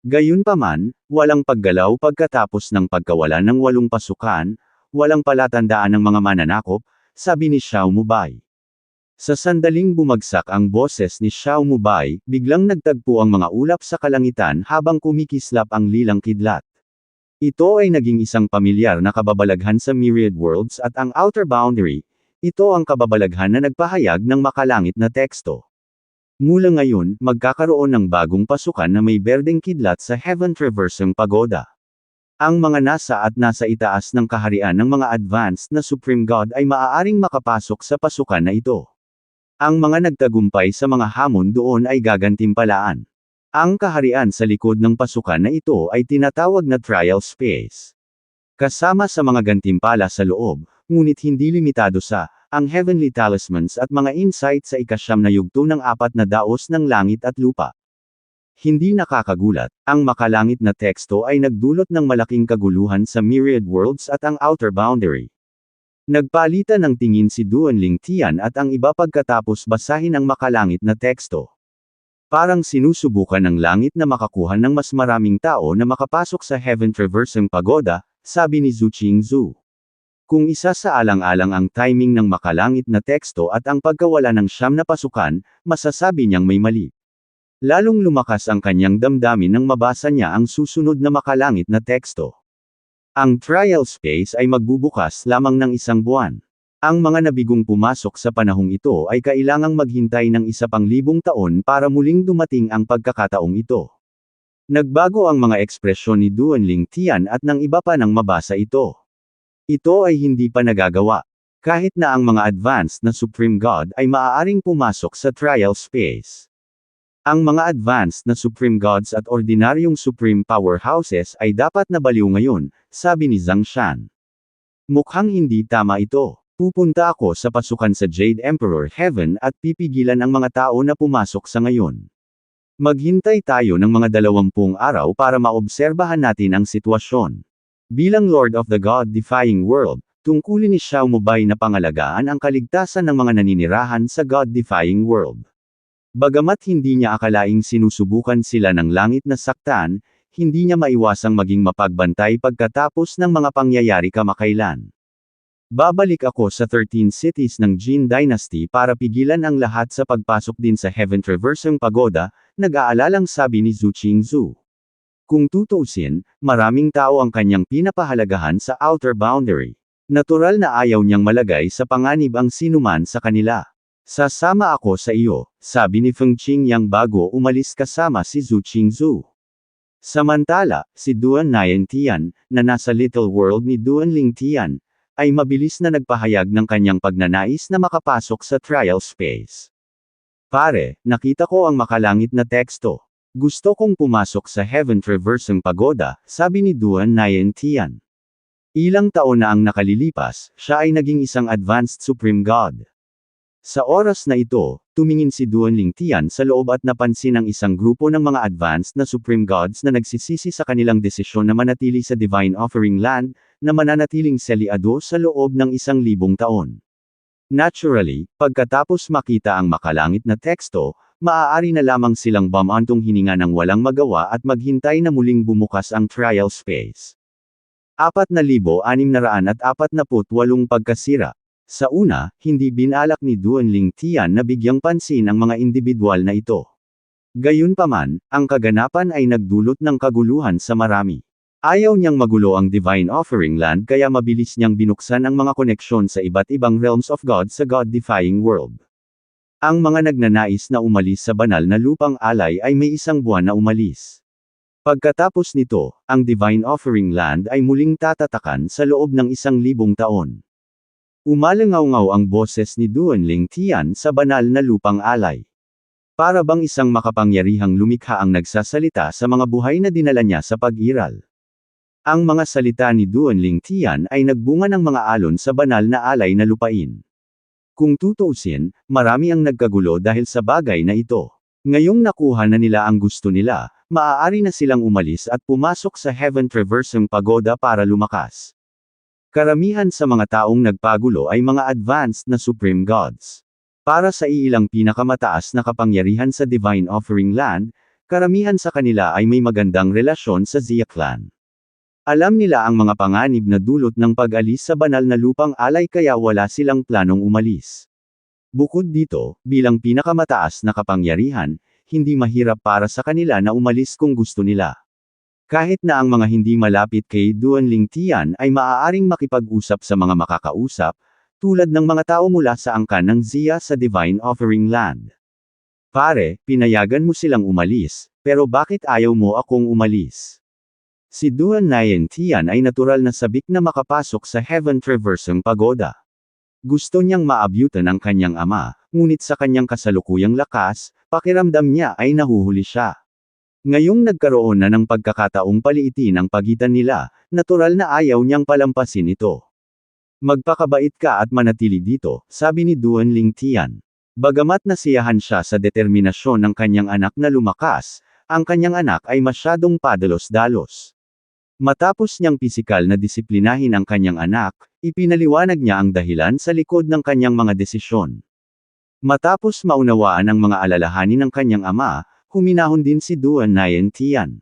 Gayunpaman, walang paggalaw pagkatapos ng pagkawala ng 8 pasukan, walang palatandaan ng mga mananakop, sabi ni Xiao Mubai. Sa sandaling bumagsak ang boses ni Xiao Mubai, biglang nagtagpo ang mga ulap sa kalangitan habang kumikislap ang lilang kidlat. Ito ay naging isang pamilyar na kababalaghan sa Myriad Worlds at ang Outer Boundary, ito ang kababalaghan na nagpahayag ng makalangit na teksto. Mula ngayon, magkakaroon ng bagong pasukan na may berdeng kidlat sa Heaven Traversing Pagoda. Ang mga nasa itaas ng kaharian ng mga advanced na Supreme God ay maaaring makapasok sa pasukan na ito. Ang mga nagtagumpay sa mga hamon doon ay gagantimpalaan. Ang kaharian sa likod ng pasukan na ito ay tinatawag na trial space. Kasama sa mga gantimpala sa loob, ngunit hindi limitado sa, ang heavenly talismans at mga insight sa ikasyam na yugto ng apat na daos ng langit at lupa. Hindi nakakagulat, ang makalangit na teksto ay nagdulot ng malaking kaguluhan sa myriad worlds at ang outer boundary. Nagpalitan ng tingin si Duanling Tian at ang iba pagkatapos basahin ang makalangit na teksto. Parang sinusubukan ng langit na makakuha ng mas maraming tao na makapasok sa Heaven Traversing Pagoda, sabi ni Zhu Qingzu. Kung isa sa alang-alang ang timing ng makalangit na teksto at ang pagkawala ng siyam na pasukan, masasabi niyang may mali. Lalong lumakas ang kanyang damdamin nang mabasa niya ang susunod na makalangit na teksto. Ang trial space ay magbubukas lamang ng 1 buwan. Ang mga nabigong pumasok sa panahong ito ay kailangang maghintay ng 1,000 taon para muling dumating ang pagkakataong ito. Nagbago ang mga ekspresyon ni Duanling Tian at ng iba pa nang mabasa ito. Ito ay hindi pa nagagawa. Kahit na ang mga advanced na Supreme God ay maaaring pumasok sa trial space. Ang mga advanced na Supreme Gods at ordinaryong Supreme Powerhouses ay dapat na baliw ngayon, sabi ni Zhang Shan. Mukhang hindi tama ito. Pupunta ako sa pasukan sa Jade Emperor Heaven at pipigilan ang mga tao na pumasok sa ngayon. Maghintay tayo ng mga 20 araw para maobserbahan natin ang sitwasyon. Bilang Lord of the God-defying world, tungkulin ni Xiao Mubay na pangalagaan ang kaligtasan ng mga naninirahan sa God-defying world. Bagamat hindi niya akalaing sinusubukan sila ng langit na saktan, hindi niya maiwasang maging mapagbantay pagkatapos ng mga pangyayari kamakailan. Babalik ako sa 13 cities ng Jin Dynasty para pigilan ang lahat sa pagpasok din sa Heaven Traversing Pagoda, nag-aalalang sabi ni Zhu Qingzu. Kung tutuusin, maraming tao ang kanyang pinapahalagahan sa outer boundary. Natural na ayaw niyang malagay sa panganib ang sinuman sa kanila. Sasama ako sa iyo, sabi ni Feng Qingyang bago umalis kasama si Zhu Qingzu. Samantala, si Duan Niantian, na nasa Little World ni Duanling Tian, ay mabilis na nagpahayag ng kanyang pagnanais na makapasok sa trial space. Pare, nakita ko ang makalangit na teksto. Gusto kong pumasok sa Heaven Traversing Pagoda, sabi ni Duan Niantian. Ilang taon na ang nakalilipas, siya ay naging isang advanced Supreme God. Sa oras na ito, tumingin si Duanling Tian sa loob at napansin ang isang grupo ng mga advanced na Supreme Gods na nagsisisi sa kanilang desisyon na manatili sa Divine Offering Land, na mananatiling selyado sa loob ng 1,000 taon. Naturally, pagkatapos makita ang makalangit na teksto, maaari na lamang silang bumantong hininga ng walang magawa at maghintay na muling bumukas ang trial space. 4,648 pagkasira. Sa una, hindi binalak ni Duanling Tian na bigyang pansin ang mga individual na ito. Gayunpaman, ang kaganapan ay nagdulot ng kaguluhan sa marami. Ayaw niyang magulo ang Divine Offering Land kaya mabilis niyang binuksan ang mga koneksyon sa iba't ibang realms of God sa God-defying world. Ang mga nagnanais na umalis sa banal na lupang alay ay may 1 buwan na umalis. Pagkatapos nito, ang Divine Offering Land ay muling tatatakan sa loob ng 1,000 taon. Umalangaw-ngaw ang boses ni Duanling Tian sa banal na lupang alay. Para bang isang makapangyarihang lumikha ang nagsasalita sa mga buhay na dinala niya sa pag-iral. Ang mga salita ni Duanling Tian ay nagbunga ng mga alon sa banal na alay na lupain. Kung tutuusin, marami ang nagkagulo dahil sa bagay na ito. Ngayong nakuha na nila ang gusto nila, maaari na silang umalis at pumasok sa Heaven Traversing Pagoda para lumakas. Karamihan sa mga taong nagpagulo ay mga advanced na Supreme Gods. Para sa iilang pinakamataas na kapangyarihan sa Divine Offering Land, karamihan sa kanila ay may magandang relasyon sa Xia Clan. Alam nila ang mga panganib na dulot ng pag-alis sa banal na lupang alay kaya wala silang planong umalis. Bukod dito, bilang pinakamataas na kapangyarihan, hindi mahirap para sa kanila na umalis kung gusto nila. Kahit na ang mga hindi malapit kay Duanling Tian ay maaaring makipag-usap sa mga makakausap, tulad ng mga tao mula sa angkan ng Xia sa Divine Offering Land. Pare, pinayagan mo silang umalis, pero bakit ayaw mo akong umalis? Si Duan Nayan Tian ay natural na sabik na makapasok sa Heaven Traversang Pagoda. Gusto niyang maabyutan ang kanyang ama, ngunit sa kanyang kasalukuyang lakas, pakiramdam niya ay nahuhuli siya. Ngayong nagkaroon na ng pagkakataong paliitin ang pagitan nila, natural na ayaw niyang palampasin ito. Magpakabait ka at manatili dito, sabi ni Duan Lingtian. Bagamat nasiyahan siya sa determinasyon ng kanyang anak na lumakas, ang kanyang anak ay masyadong padalos-dalos. Matapos niyang pisikal na disiplinahin ang kanyang anak, ipinaliwanag niya ang dahilan sa likod ng kanyang mga desisyon. Matapos maunawaan ang mga alalahanin ng kanyang ama, huminahon din si Duan Nayan Tian.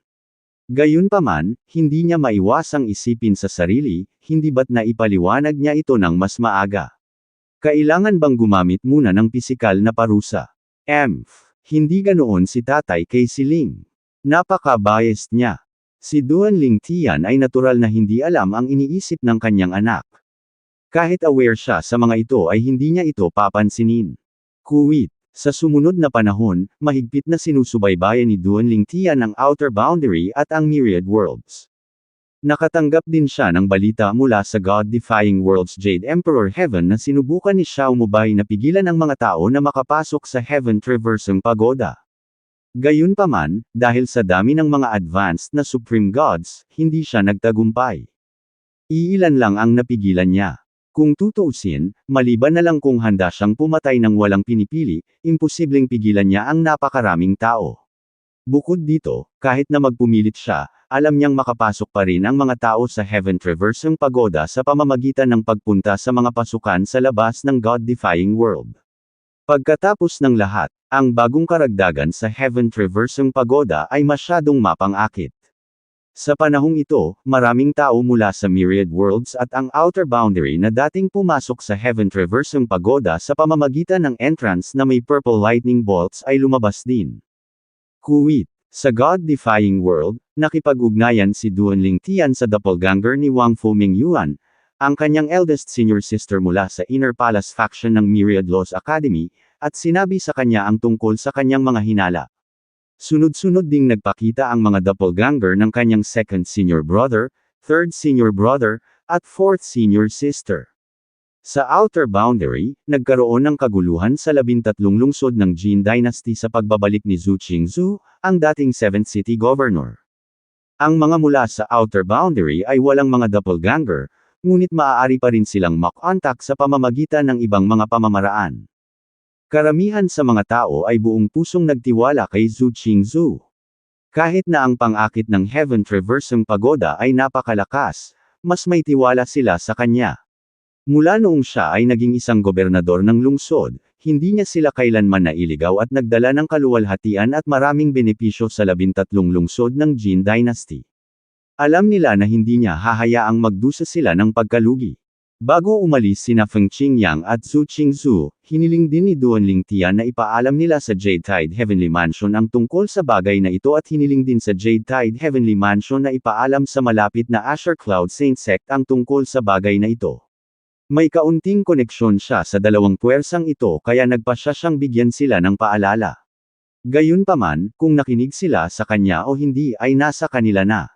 Gayunpaman, hindi niya maiwasang isipin sa sarili, hindi ba't na ipaliwanag niya ito ng mas maaga. Kailangan bang gumamit muna ng pisikal na parusa? Hindi ganoon si tatay kay Siling. Napaka-biased niya. Si Duan Lingtian ay natural na hindi alam ang iniisip ng kanyang anak. Kahit aware siya sa mga ito ay hindi niya ito papansinin. Kuwit, sa sumunod na panahon, mahigpit na sinusubaybayan ni Duan Lingtian ang Outer Boundary at ang Myriad Worlds. Nakatanggap din siya ng balita mula sa God-defying Worlds Jade Emperor Heaven na sinubukan ni Xiao Mubay na pigilan ang mga tao na makapasok sa Heaven Traversang Pagoda. Gayunpaman, dahil sa dami ng mga advanced na Supreme Gods, hindi siya nagtagumpay. Iilan lang ang napigilan niya. Kung tutuusin, maliban na lang kung handa siyang pumatay ng walang pinipili, imposibleng pigilan niya ang napakaraming tao. Bukod dito, kahit na magpumilit siya, alam niyang makapasok pa rin ang mga tao sa Heaven Traversang Pagoda sa pamamagitan ng pagpunta sa mga pasukan sa labas ng God-defying world. Pagkatapos ng lahat, ang bagong karagdagan sa Heaven Traversang Pagoda ay masyadong mapang-akit. Sa panahong ito, maraming tao mula sa Myriad Worlds at ang Outer Boundary na dating pumasok sa Heaven Traversang Pagoda sa pamamagitan ng entrance na may purple lightning bolts ay lumabas din. Kuwit, sa God-defying world, nakipag-ugnayan si Duan Lingtian sa doppelganger ni Wang Fuming Yuan, ang kanyang eldest senior sister mula sa Inner Palace faction ng Myriad Laws Academy, at sinabi sa kanya ang tungkol sa kanyang mga hinala. Sunod-sunod ding nagpakita ang mga doppelganger ng kanyang second senior brother, third senior brother, at fourth senior sister. Sa Outer Boundary, nagkaroon ng kaguluhan sa 13 lungsod ng Jin Dynasty sa pagbabalik ni Zhu Qingzu, ang dating 7th City Governor. Ang mga mula sa Outer Boundary ay walang mga doppelganger, ngunit maaari pa rin silang makontak sa pamamagitan ng ibang mga pamamaraan. Karamihan sa mga tao ay buong pusong nagtiwala kay Zhu Qingzu. Kahit na ang pang-akit ng Heaven Traversang Pagoda ay napakalakas, mas may tiwala sila sa kanya. Mula noong siya ay naging isang gobernador ng lungsod, hindi niya sila kailanman nailigaw at nagdala ng kaluwalhatian at maraming benepisyo sa 13 lungsod ng Jin Dynasty. Alam nila na hindi niya hahayaang magdusa sila ng pagkalugi. Bago umalis sina Feng Qingyang at Zhu Qingzu, hiniling din ni Duan Lingtian na ipaalam nila sa Jade Tide Heavenly Mansion ang tungkol sa bagay na ito at hiniling din sa Jade Tide Heavenly Mansion na ipaalam sa malapit na Asher Cloud Saint Sect ang tungkol sa bagay na ito. May kaunting koneksyon siya sa dalawang puwersang ito kaya nagpa siya siyang bigyan sila ng paalala. Gayunpaman, kung nakinig sila sa kanya o hindi ay nasa kanila na.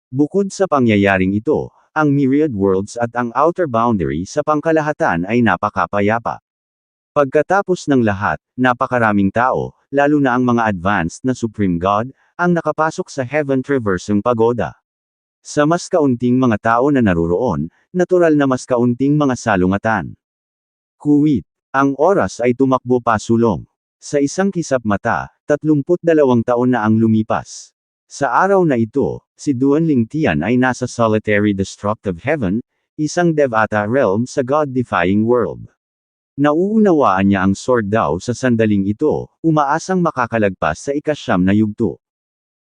Bukod sa pangyayaring ito, ang Myriad Worlds at ang Outer Boundary sa pangkalahatan ay napakapayapa. Pagkatapos ng lahat, napakaraming tao, lalo na ang mga advanced na Supreme God, ang nakapasok sa Heaven Traversang Pagoda. Sa mas kaunting mga tao na naruroon, natural na mas kaunting mga salungatan. Kuwit, ang oras ay tumakbo pasulong. Sa isang kisap mata, 32 taon na ang lumipas. Sa araw na ito, si Duan Lingtian ay nasa Solitary Destructive Heaven, isang Devata realm sa God-defying world. Nauunawaan niya ang sword daw sa sandaling ito, umaasang makakalagpas sa ika-9 na yugto.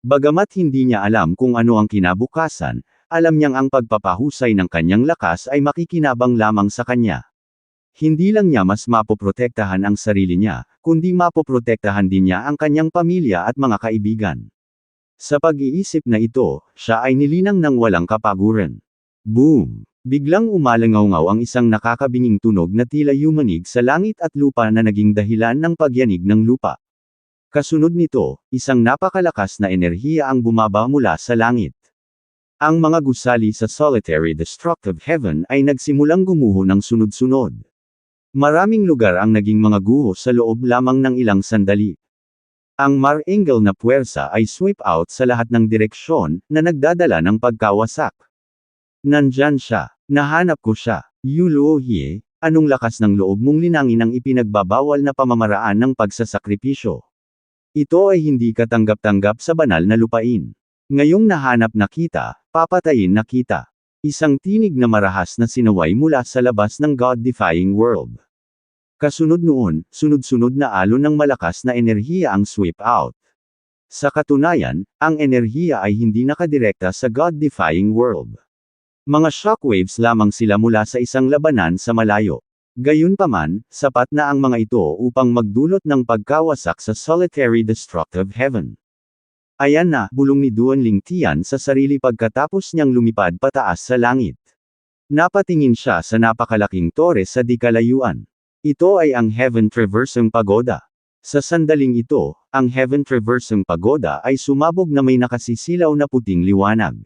Bagamat hindi niya alam kung ano ang kinabukasan, alam niyang ang pagpapahusay ng kanyang lakas ay makikinabang lamang sa kanya. Hindi lang niya mas mapoprotektahan ang sarili niya, kundi mapoprotektahan din niya ang kanyang pamilya at mga kaibigan. Sa pag-iisip na ito, siya ay nilinang ng walang kapaguran. Boom! Biglang umalangaw-ngaw ang isang nakakabinging tunog na tila yumanig sa langit at lupa na naging dahilan ng pagyanig ng lupa. Kasunod nito, isang napakalakas na enerhiya ang bumaba mula sa langit. Ang mga gusali sa solitary destructive heaven ay nagsimulang gumuho ng sunod-sunod. Maraming lugar ang naging mga guho sa loob lamang ng ilang sandali. Ang Mar-Angel na puwersa ay sweep out sa lahat ng direksyon na nagdadala ng pagkawasak. Nandyan siya. Nahanap ko siya. Yuluohie, anong lakas ng loob mong linangin ang ipinagbabawal na pamamaraan ng pagsasakripisyo? Ito ay hindi katanggap-tanggap sa banal na lupain. Ngayong nahanap na kita, papatayin na kita. Isang tinig na marahas na sinaway mula sa labas ng God-defying world. Kasunod noon, sunod-sunod na alon ng malakas na enerhiya ang sweep out. Sa katunayan, ang enerhiya ay hindi nakadirekta sa God-defying world. Mga shockwaves lamang sila mula sa isang labanan sa malayo. Gayunpaman, sapat na ang mga ito upang magdulot ng pagkawasak sa solitary destructive heaven. Ayan na, bulong ni Duan Lingtian sa sarili pagkatapos niyang lumipad pataas sa langit. Napatingin siya sa napakalaking tore sa di kalayuan. Ito ay ang Heaven Traversing Pagoda. Sa sandaling ito, ang Heaven Traversing Pagoda ay sumabog na may nakasisilaw na puting liwanag.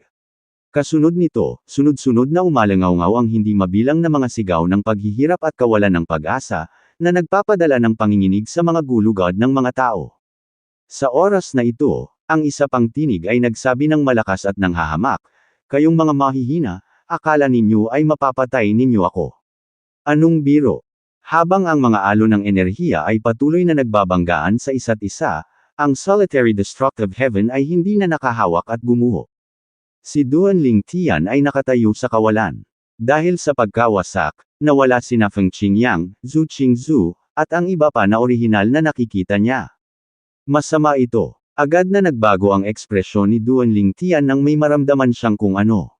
Kasunod nito, sunod-sunod na umalangaw-ngaw ang hindi mabilang na mga sigaw ng paghihirap at kawalan ng pag-asa, na nagpapadala ng panginginig sa mga gulugod ng mga tao. Sa oras na ito, ang isa pang tinig ay nagsabi ng malakas at nanghahamak, "Kayong mga mahihina, akala ninyo ay mapapatay ninyo ako." Anong biro? Habang ang mga alon ng enerhiya ay patuloy na nagbabanggaan sa isa't isa, ang solitary destructive heaven ay hindi na nakahawak at gumuho. Si Duan Lingtian ay nakatayo sa kawalan. Dahil sa pagkawasak, nawala sina Feng Qingyang, Zhu Qingzhu, at ang iba pa na orihinal na nakikita niya. Masama ito. Agad na nagbago ang ekspresyon ni Duan Lingtian nang may maramdaman siyang kung ano.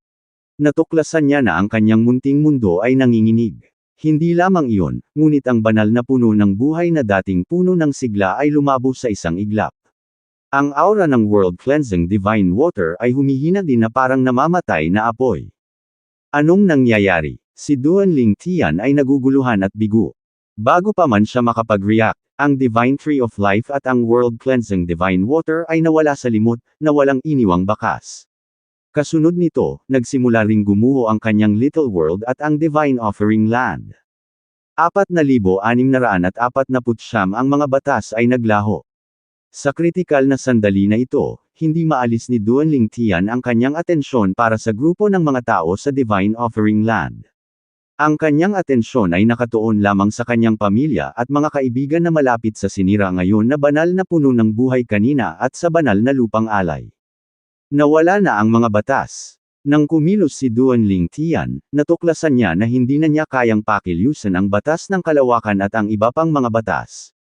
Natuklasan niya na ang kanyang munting mundo ay nanginginig. Hindi lamang iyon, ngunit ang banal na puno ng buhay na dating puno ng sigla ay lumabo sa isang iglap. Ang aura ng world-cleansing divine water ay humihina din na parang namamatay na apoy. Anong nangyayari? Si Duan Lingtian ay naguguluhan at bigo. Bago pa man siya makapag-react, ang Divine Tree of Life at ang world-cleansing divine water ay nawala sa limot, na walang iniwang bakas. Kasunod nito, nagsimula ring gumuho ang kanyang little world at ang divine offering land. 4,649 ang mga batas ay naglaho. Sa kritikal na sandali na ito, hindi maalis ni Duan Lingtian ang kanyang atensyon para sa grupo ng mga tao sa divine offering land. Ang kanyang atensyon ay nakatuon lamang sa kanyang pamilya at mga kaibigan na malapit sa sinira ngayon na banal na puno ng buhay kanina at sa banal na lupang alay. Nawala na ang mga batas. Nang kumilos si Duan Lingtian, natuklasan niya na hindi na niya kayang pakilusan ang batas ng kalawakan at ang iba pang mga batas.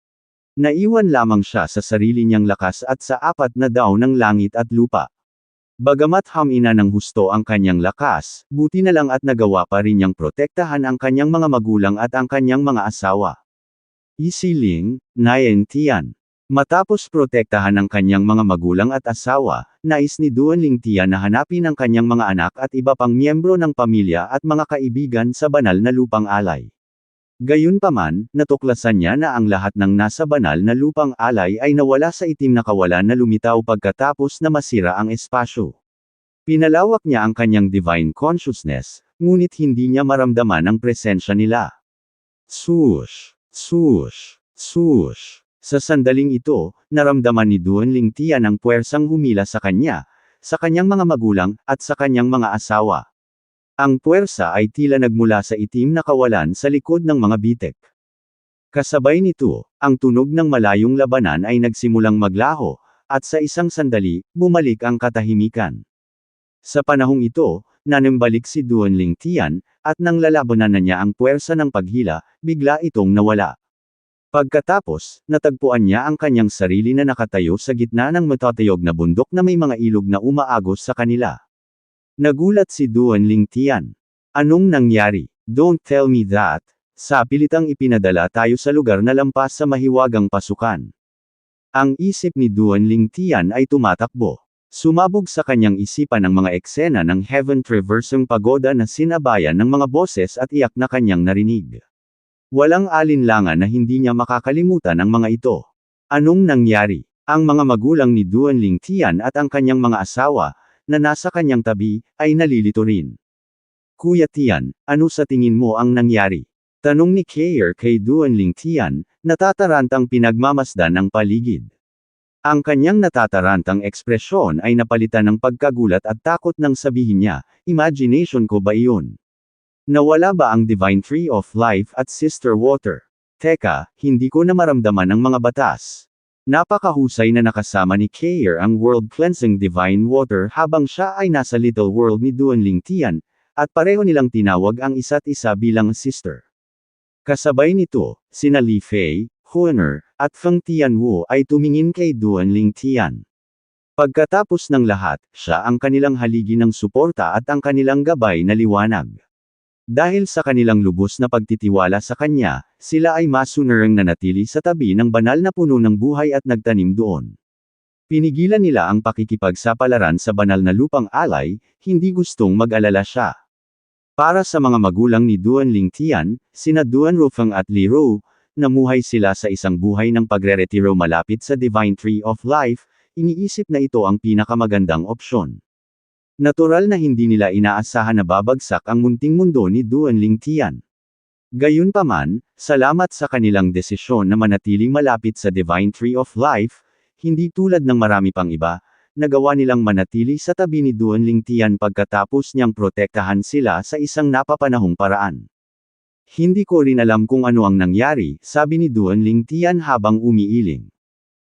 Naiwan lamang siya sa sarili niyang lakas at sa apat na daw ng langit at lupa. Bagamat hamina ng husto ang kanyang lakas, buti na lang at nagawa pa rin niyang protektahan ang kanyang mga magulang at ang kanyang mga asawa. Isiling, Nayen Tian. Matapos protektahan ang kanyang mga magulang at asawa, nais ni Duan Lingtian na hanapin ang kanyang mga anak at iba pang miyembro ng pamilya at mga kaibigan sa banal na lupang alay. Gayunpaman, natuklasan niya na ang lahat ng nasa banal na lupang alay ay nawala sa itim na kawalan na lumitaw pagkatapos na masira ang espasyo. Pinalawak niya ang kanyang divine consciousness, ngunit hindi niya maramdaman ang presensya nila. Swoosh! Swoosh! Swoosh! Sa sandaling ito, naramdaman ni Duan Lingtian ang puwersang humila sa kanyang mga magulang, at sa kanyang mga asawa. Ang puwersa ay tila nagmula sa itim na kawalan sa likod ng mga bitek. Kasabay nito, ang tunog ng malayong labanan ay nagsimulang maglaho, at sa isang sandali, bumalik ang katahimikan. Sa panahong ito, nanimbalik si Duan Lingtian, at nang lalabanan na niya ang puwersa ng paghila, bigla itong nawala. Pagkatapos, natagpuan niya ang kanyang sarili na nakatayo sa gitna ng matatayog na bundok na may mga ilog na umaagos sa kanila. Nagulat si Duan Lingtian. Anong nangyari? Don't tell me that. Sa pilitang ipinadala tayo sa lugar na lampas sa mahiwagang pasukan. Ang isip ni Duan Lingtian ay tumatakbo. Sumabog sa kanyang isipan ang mga eksena ng Heaven Traversing Pagoda na sinabayan ng mga boses at iyak na kanyang narinig. Walang alinlangan na hindi niya makakalimutan ang mga ito. Anong nangyari? Ang mga magulang ni Duan Lingtian at ang kanyang mga asawa, na nasa kanyang tabi, ay nalilito rin. Kuya Tian, ano sa tingin mo ang nangyari? Tanong ni Kayer kay Duanling Tian, natatarantang pinagmamasdan ang paligid. Ang kanyang natatarantang ekspresyon ay napalitan ng pagkagulat at takot nang sabihin niya, imagination ko ba iyon? Nawala ba ang Divine Tree of Life at Sister Water? Teka, hindi ko na maramdaman ang mga batas. Napakahusay na nakasama ni Kayer ang World Cleansing Divine Water habang siya ay nasa Little World ni Duanling Tian, at pareho nilang tinawag ang isa't isa bilang sister. Kasabay nito, sina Li Fei, Huaner, at Feng Tianwu ay tumingin kay Duanling Tian. Pagkatapos ng lahat, siya ang kanilang haligi ng suporta at ang kanilang gabay na liwanag. Dahil sa kanilang lubos na pagtitiwala sa kanya, sila ay masunarang nanatili sa tabi ng banal na puno ng buhay at nagtanim doon. Pinigilan nila ang pakikipagsapalaran sa banal na lupang alay, hindi gustong mag-alala siya. Para sa mga magulang ni Duanling Tian, sina Duan Rufeng at Li Ru, namuhay sila sa isang buhay ng pagre-retiro malapit sa Divine Tree of Life, iniisip na ito ang pinakamagandang opsyon. Natural na hindi nila inaasahan na babagsak ang munting mundo ni Duanling Tian. Gayunpaman, salamat sa kanilang desisyon na manatiling malapit sa Divine Tree of Life, hindi tulad ng marami pang iba, nagawa nilang manatili sa tabi ni Duanling Tian pagkatapos niyang protektahan sila sa isang napapanahong paraan. Hindi ko rin alam kung ano ang nangyari, sabi ni Duanling Tian habang umiiling.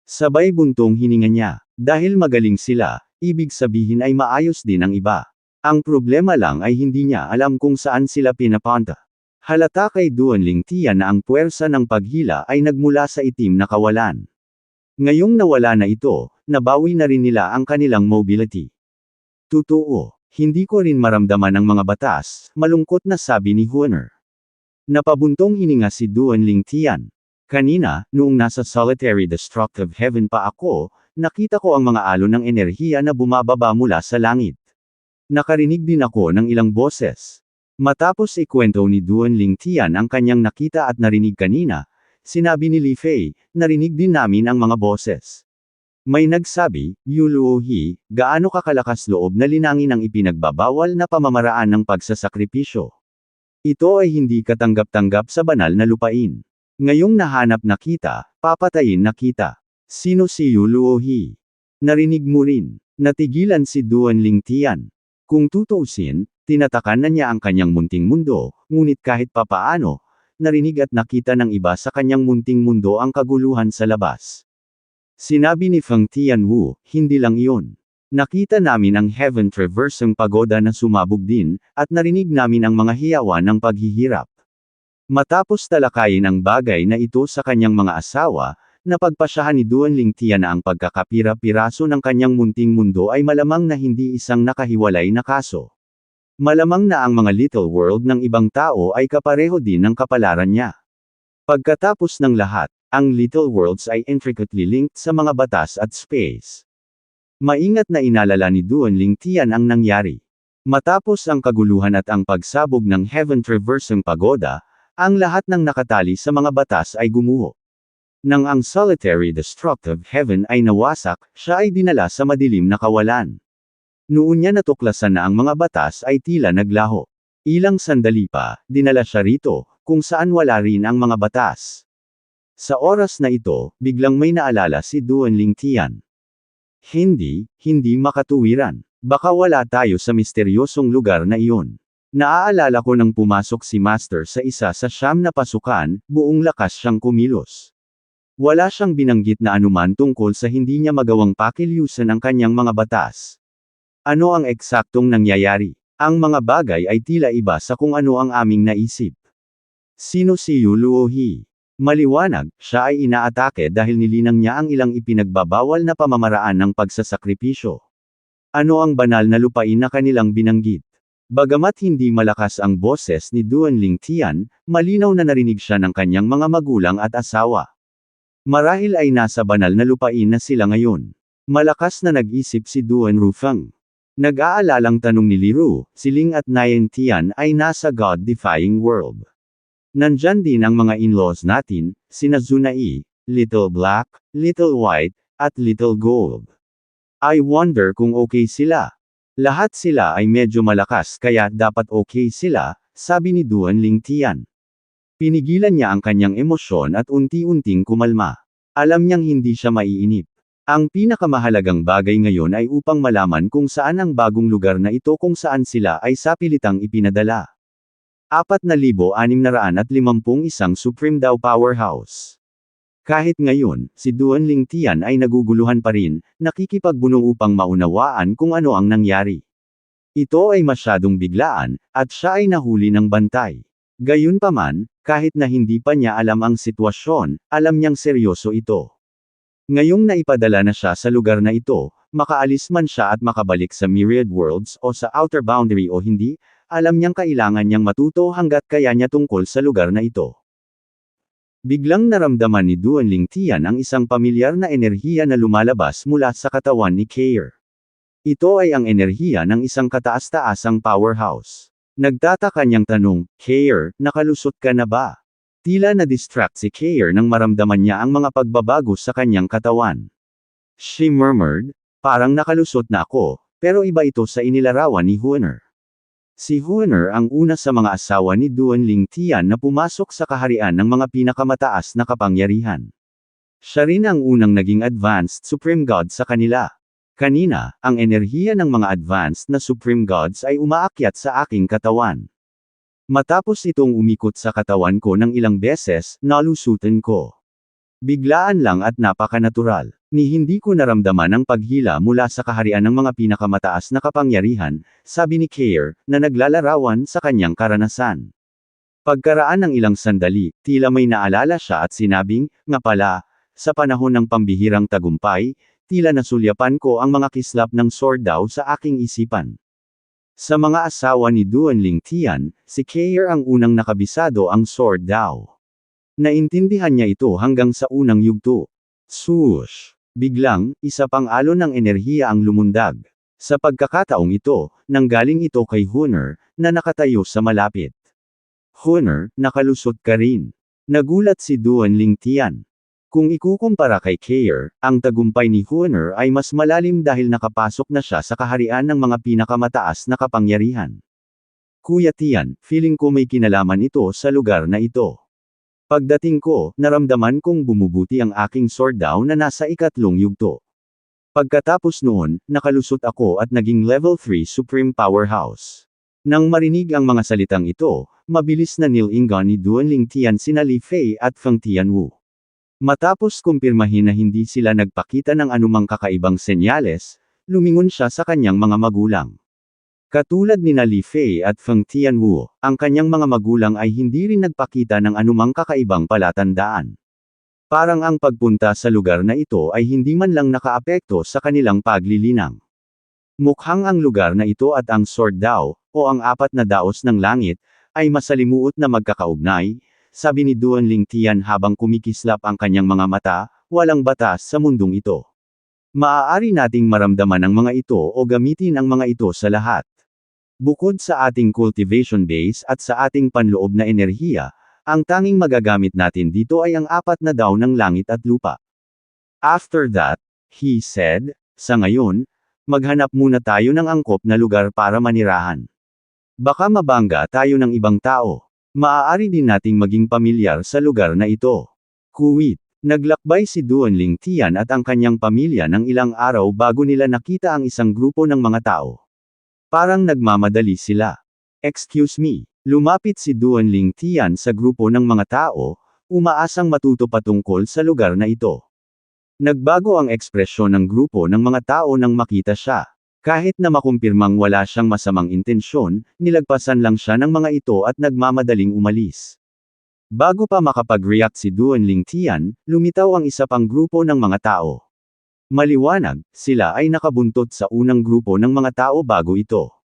Sabay buntong hininga niya. Dahil magaling sila, ibig sabihin ay maayos din ang iba. Ang problema lang ay hindi niya alam kung saan sila pinapunta. Halata kay Duanling Tian na ang puwersa ng paghila ay nagmula sa itim na kawalan. Ngayong nawala na ito, nabawi na rin nila ang kanilang mobility. Totoo, hindi ko rin maramdaman ang mga batas, malungkot na sabi ni Huaner. Napabuntong hininga si Duanling Tian. Kanina, noong nasa solitary destructive heaven pa ako, nakita ko ang mga alon ng enerhiya na bumababa mula sa langit. Nakarinig din ako ng ilang boses. Matapos ikwento ni Duanling Tian ang kanyang nakita at narinig kanina, sinabi ni Li Fei, narinig din namin ang mga boses. May nagsabi, Yu Luohi, gaano kakalakas loob na linangin ang ipinagbabawal na pamamaraan ng pagsasakripisyo. Ito ay hindi katanggap-tanggap sa banal na lupain. Ngayong nahanap na kita, papatayin na kita. Sino si Yu Luohi? Narinig mo rin. Natigilan si Duanling Tian. Kung tutuusin, tinatakan na niya ang kanyang munting mundo, ngunit kahit papaano, narinig at nakita ng iba sa kanyang munting mundo ang kaguluhan sa labas. Sinabi ni Feng Tianwu, hindi lang iyon. Nakita namin ang Heaven Traversing Pagoda na sumabog din, at narinig namin ang mga hiyawan ng paghihirap. Matapos talakayin ang bagay na ito sa kanyang mga asawa, napagpasyahan ni Duanling Tian na ang pagkakapira-piraso ng kanyang munting mundo ay malamang na hindi isang nakahiwalay na kaso. Malamang na ang mga little world ng ibang tao ay kapareho din ng kapalaran niya. Pagkatapos ng lahat, ang little worlds ay intricately linked sa mga batas at space. Maingat na inalala ni Duanling Tian ang nangyari. Matapos ang kaguluhan at ang pagsabog ng Heaven Traversing Pagoda, ang lahat ng nakatali sa mga batas ay gumuho. Nang ang solitary destructive heaven ay nawasak, siya ay dinala sa madilim na kawalan. Noon niya natuklasan na ang mga batas ay tila naglaho. Ilang sandali pa, dinala siya rito, kung saan wala rin ang mga batas. Sa oras na ito, biglang may naalala si Duanling Tian. Hindi makatuwiran. Baka wala tayo sa misteryosong lugar na iyon. Naaalala ko nang pumasok si Master sa isa sa siyam na pasukan, buong lakas siyang kumilos. Wala siyang binanggit na anuman tungkol sa hindi niya magawang pakilyusan ang kanyang mga batas. Ano ang eksaktong nangyayari? Ang mga bagay ay tila iba sa kung ano ang aming naisip. Sino si Yu Luohi? Maliwanag, siya ay inaatake dahil nilinang niya ang ilang ipinagbabawal na pamamaraan ng pagsasakripisyo. Ano ang banal na lupain na kanilang binanggit? Bagamat hindi malakas ang boses ni Duanling Tian, malinaw na narinig siya ng kanyang mga magulang at asawa. Marahil ay nasa banal na lupain na sila ngayon. Malakas na nag-isip si Duan Rufeng. Nag-aalalang tanong ni Li Ru, si Ling at Nayan Tian ay nasa God-defying world. Nandyan din ang mga in-laws natin, sina Zunai, Little Black, Little White, at Little Gold. I wonder kung okay sila. Lahat sila ay medyo malakas kaya dapat okay sila, sabi ni Duan Lingtian. Pinigilan niya ang kanyang emosyon at unti-unting kumalma. Alam niyang hindi siya maiinip. Ang pinakamahalagang bagay ngayon ay upang malaman kung saan ang bagong lugar na ito kung saan sila ay sapilitang ipinadala. 4,651 Supreme Dao Powerhouse. Kahit ngayon, si Duan Lingtian ay naguguluhan pa rin, nakikipagbunong upang maunawaan kung ano ang nangyari. Ito ay masyadong biglaan, at siya ay nahuli ng bantay. Gayunpaman, kahit na hindi pa niya alam ang sitwasyon, alam niyang seryoso ito. Ngayong naipadala na siya sa lugar na ito, makaalis man siya at makabalik sa Myriad Worlds o sa Outer Boundary o hindi, alam niyang kailangan niyang matuto hanggat kaya niya tungkol sa lugar na ito. Biglang naramdaman ni Duan Lingtian ang isang pamilyar na enerhiya na lumalabas mula sa katawan ni Kair. Ito ay ang enerhiya ng isang kataas-taasang powerhouse. Nagtataka niyang tanong, Kair, nakalusot ka na ba? Tila na-distract si Kair nang maramdaman niya ang mga pagbabago sa kanyang katawan. She murmured, parang nakalusot na ako, pero iba ito sa inilarawan ni Huaner. Si Huaner ang una sa mga asawa ni Duan Lingtian na pumasok sa kaharian ng mga pinakamataas na kapangyarihan. Siya rin ang unang naging advanced Supreme God sa kanila. Kanina, ang enerhiya ng mga advanced na Supreme Gods ay umaakyat sa aking katawan. Matapos itong umikot sa katawan ko ng ilang beses, nalusutan ko. Biglaan lang at napakanatural. Ni hindi ko naramdaman ang paghila mula sa kaharian ng mga pinakamataas na kapangyarihan, sabi ni Kair, na naglalarawan sa kanyang karanasan. Pagkaraan ng ilang sandali, tila may naalala siya at sinabing, nga pala, sa panahon ng pambihirang tagumpay, tila nasulyapan ko ang mga kislap ng Sword Dao sa aking isipan. Sa mga asawa ni Duan Lingtian, si Kair ang unang nakabisado ang Sword Dao. Naintindihan niya ito hanggang sa unang yugto. Swoosh! Biglang, isa pang alon ng enerhiya ang lumundag. Sa pagkakataong ito, nanggaling ito kay Huaner, na nakatayo sa malapit. Huaner, nakalusot ka rin. Nagulat si Duan Lingtian. Kung ikukumpara kay Kair, ang tagumpay ni Huaner ay mas malalim dahil nakapasok na siya sa kaharian ng mga pinakamataas na kapangyarihan. Kuya Tian, feeling ko may kinalaman ito sa lugar na ito. Pagdating ko, naramdaman kong bumubuti ang aking Sword Dao na nasa ikatlong yugto. Pagkatapos noon, nakalusot ako at naging level 3 Supreme Powerhouse. Nang marinig ang mga salitang ito, mabilis na nilingan ni Duan Lingtian sina Li Fei at Feng Tianwu. Matapos kumpirmahin na hindi sila nagpakita ng anumang kakaibang senyales, lumingon siya sa kanyang mga magulang. Katulad ni Li Fei at Feng Tianwu, ang kanyang mga magulang ay hindi rin nagpakita ng anumang kakaibang palatandaan. Parang ang pagpunta sa lugar na ito ay hindi man lang nakaapekto sa kanilang paglilinang. Mukhang ang lugar na ito at ang Sword Dao, o ang apat na daos ng langit, ay masalimuot na magkakaugnay, sabi ni Duan Lingtian habang kumikislap ang kanyang mga mata, walang batas sa mundong ito. Maaari nating maramdaman ang mga ito o gamitin ang mga ito sa lahat. Bukod sa ating cultivation base at sa ating panloob na enerhiya, ang tanging magagamit natin dito ay ang apat na dao ng langit at lupa. After that, he said, sa ngayon, maghanap muna tayo ng angkop na lugar para manirahan. Baka mabangga tayo ng ibang tao. Maaari din nating maging pamilyar sa lugar na ito. Kuwait. Naglakbay si Duan Lingtian at ang kanyang pamilya ng ilang araw bago nila nakita ang isang grupo ng mga tao. Parang nagmamadali sila. Excuse me. Lumapit si Duan Lingtian sa grupo ng mga tao, umaasang matuto patungkol sa lugar na ito. Nagbago ang ekspresyon ng grupo ng mga tao nang makita siya. Kahit na makumpirmang wala siyang masamang intensyon, nilagpasan lang siya ng mga ito at nagmamadaling umalis. Bago pa makapag-react si Duan Lingtian, lumitaw ang isa pang grupo ng mga tao. Maliwanag, sila ay nakabuntot sa unang grupo ng mga tao bago ito.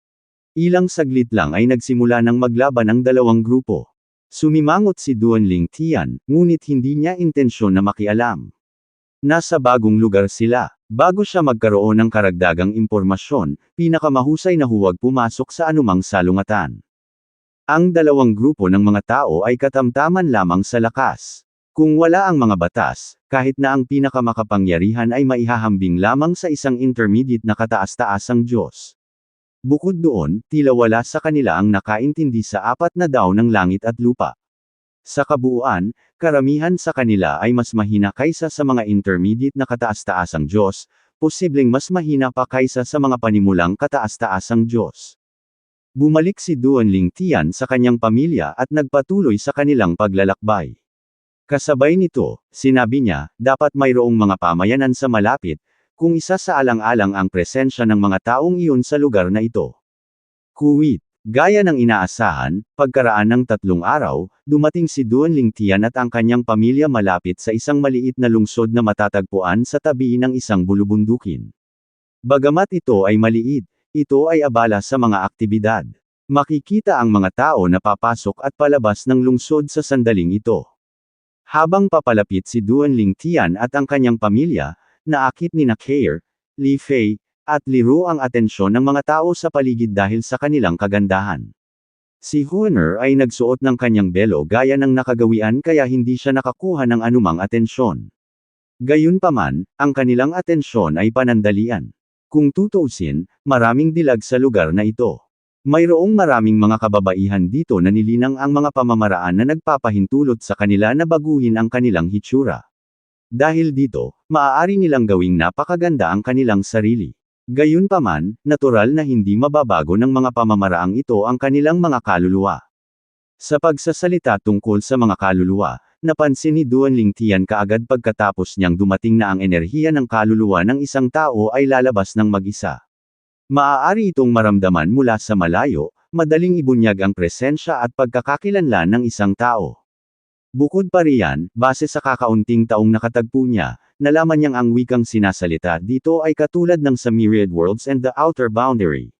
Ilang saglit lang ay nagsimula ng maglaban ang dalawang grupo. Sumimangot si Duan Lingtian, ngunit hindi niya intensyon na makialam. Nasa bagong lugar sila. Bago siya magkaroon ng karagdagang impormasyon, pinakamahusay na huwag pumasok sa anumang salungatan. Ang dalawang grupo ng mga tao ay katamtaman lamang sa lakas. Kung wala ang mga batas, kahit na ang pinakamakapangyarihan ay maihahambing lamang sa isang intermediate na kataas-taasang Diyos. Bukod doon, tila wala sa kanila ang nakaintindi sa apat na daw ng langit at lupa. Sa kabuuan, karamihan sa kanila ay mas mahina kaysa sa mga intermediate na kataas-taasang Diyos, posibleng mas mahina pa kaysa sa mga panimulang kataas-taasang Diyos. Bumalik si Duanling Tian sa kanyang pamilya at nagpatuloy sa kanilang paglalakbay. Kasabay nito, sinabi niya, dapat mayroong mga pamayanan sa malapit, kung isa sa alang-alang ang presensya ng mga taong iyon sa lugar na ito. Kuwait. Gaya ng inaasahan, pagkaraan ng 3 araw, dumating si Duanling Tian at ang kanyang pamilya malapit sa isang maliit na lungsod na matatagpuan sa tabi ng isang bulubundukin. Bagamat ito ay maliit, ito ay abala sa mga aktibidad. Makikita ang mga tao na papasok at palabas ng lungsod sa sandaling ito. Habang papalapit si Duanling Tian at ang kanyang pamilya, naakit ni Keir, Li Fei, at Li Ru ang atensyon ng mga tao sa paligid dahil sa kanilang kagandahan. Si Huaner ay nagsuot ng kanyang belo gaya ng nakagawian kaya hindi siya nakakuha ng anumang atensyon. Gayunpaman, ang kanilang atensyon ay panandalian. Kung tutuusin, maraming dilag sa lugar na ito. Mayroong maraming mga kababaihan dito na nilinang ang mga pamamaraan na nagpapahintulot sa kanila na baguhin ang kanilang hitsura. Dahil dito, maaari nilang gawing napakaganda ang kanilang sarili. Gayunpaman, natural na hindi mababago ng mga pamamaraang ito ang kanilang mga kaluluwa. Sa pagsasalita tungkol sa mga kaluluwa, napansin ni Duanling Tian kaagad pagkatapos niyang dumating na ang enerhiya ng kaluluwa ng isang tao ay lalabas ng mag-isa. Maaari itong maramdaman mula sa malayo, madaling ibunyag ang presensya at pagkakakilanlan ng isang tao. Bukod pa riyan, base sa kakaunting taong nakatagpo niya, nalaman niyang ang wikang sinasalita dito ay katulad ng sa Myriad Worlds and the Outer Boundary.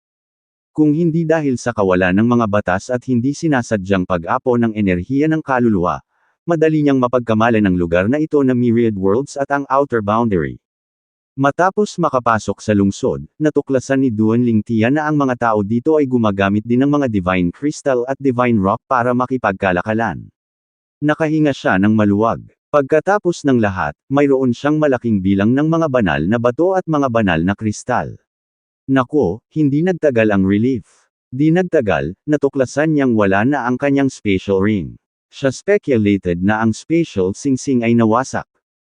Kung hindi dahil sa kawalan ng mga batas at hindi sinasadyang pag-apo ng enerhiya ng kaluluwa, madali niyang mapagkamalan ang lugar na ito na Myriad Worlds at ang Outer Boundary. Matapos makapasok sa lungsod, natuklasan ni Duanling Tian na ang mga tao dito ay gumagamit din ng mga Divine Crystal at Divine Rock para makipagkalakalan. Nakahinga siya ng maluwag. Pagkatapos ng lahat, mayroon siyang malaking bilang ng mga banal na bato at mga banal na kristal. Nako, hindi nagtagal ang relief. Di nagtagal, natuklasan niyang wala na ang kanyang spatial ring. Siya speculated na ang spatial singsing ay nawasak.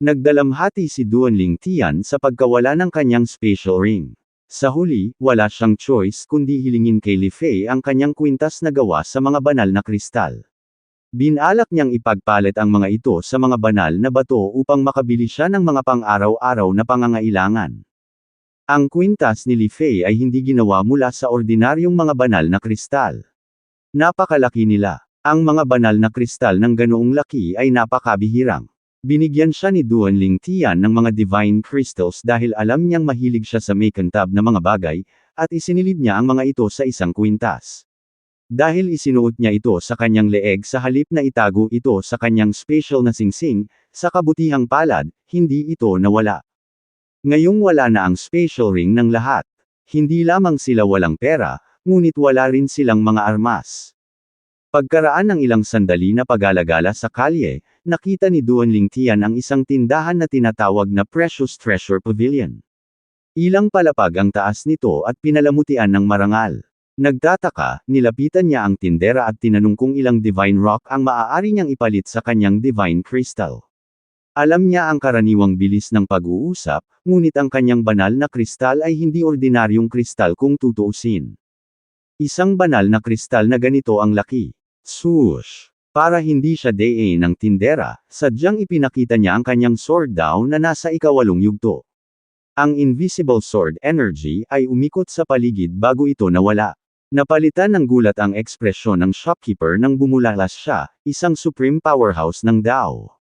Nagdalamhati si Duanling Tian sa pagkawala ng kanyang spatial ring. Sa huli, wala siyang choice kundi hilingin kay Li Fei ang kanyang kwintas na gawa sa mga banal na kristal. Binalak niyang ipagpalit ang mga ito sa mga banal na bato upang makabili siya ng mga pang-araw-araw na pangangailangan. Ang kwintas ni Li Fei ay hindi ginawa mula sa ordinaryong mga banal na kristal. Napakalaki nila. Ang mga banal na kristal ng ganoong laki ay napakabihirang. Binigyan siya ni Duanling Tian ng mga divine crystals dahil alam niyang mahilig siya sa makintab na mga bagay, at isinilid niya ang mga ito sa isang kwintas. Dahil isinuot niya ito sa kanyang leeg sa halip na itago ito sa kanyang special na singsing, sa kabutihang palad, hindi ito nawala. Ngayong wala na ang special ring ng lahat. Hindi lamang sila walang pera, ngunit wala rin silang mga armas. Pagkaraan ng ilang sandali na pag-alagala sa kalye, nakita ni Duanling Tian ang isang tindahan na tinatawag na Precious Treasure Pavilion. Ilang palapag ang taas nito at pinalamutian ng marangal. Nagtataka, nilapitan niya ang tindera at tinanong kung ilang divine rock ang maaari niyang ipalit sa kanyang divine crystal. Alam niya ang karaniwang bilis ng pag-uusap, ngunit ang kanyang banal na kristal ay hindi ordinaryong kristal kung tutuusin. Isang banal na kristal na ganito ang laki. Swoosh! Para hindi siya DA ng tindera, sadyang ipinakita niya ang kanyang sword daw na nasa ika-8 yugto. Ang invisible sword energy ay umikot sa paligid bago ito nawala. Napalitan ng gulat ang ekspresyon ng shopkeeper nang bumulalas siya, isang supreme powerhouse ng Dao.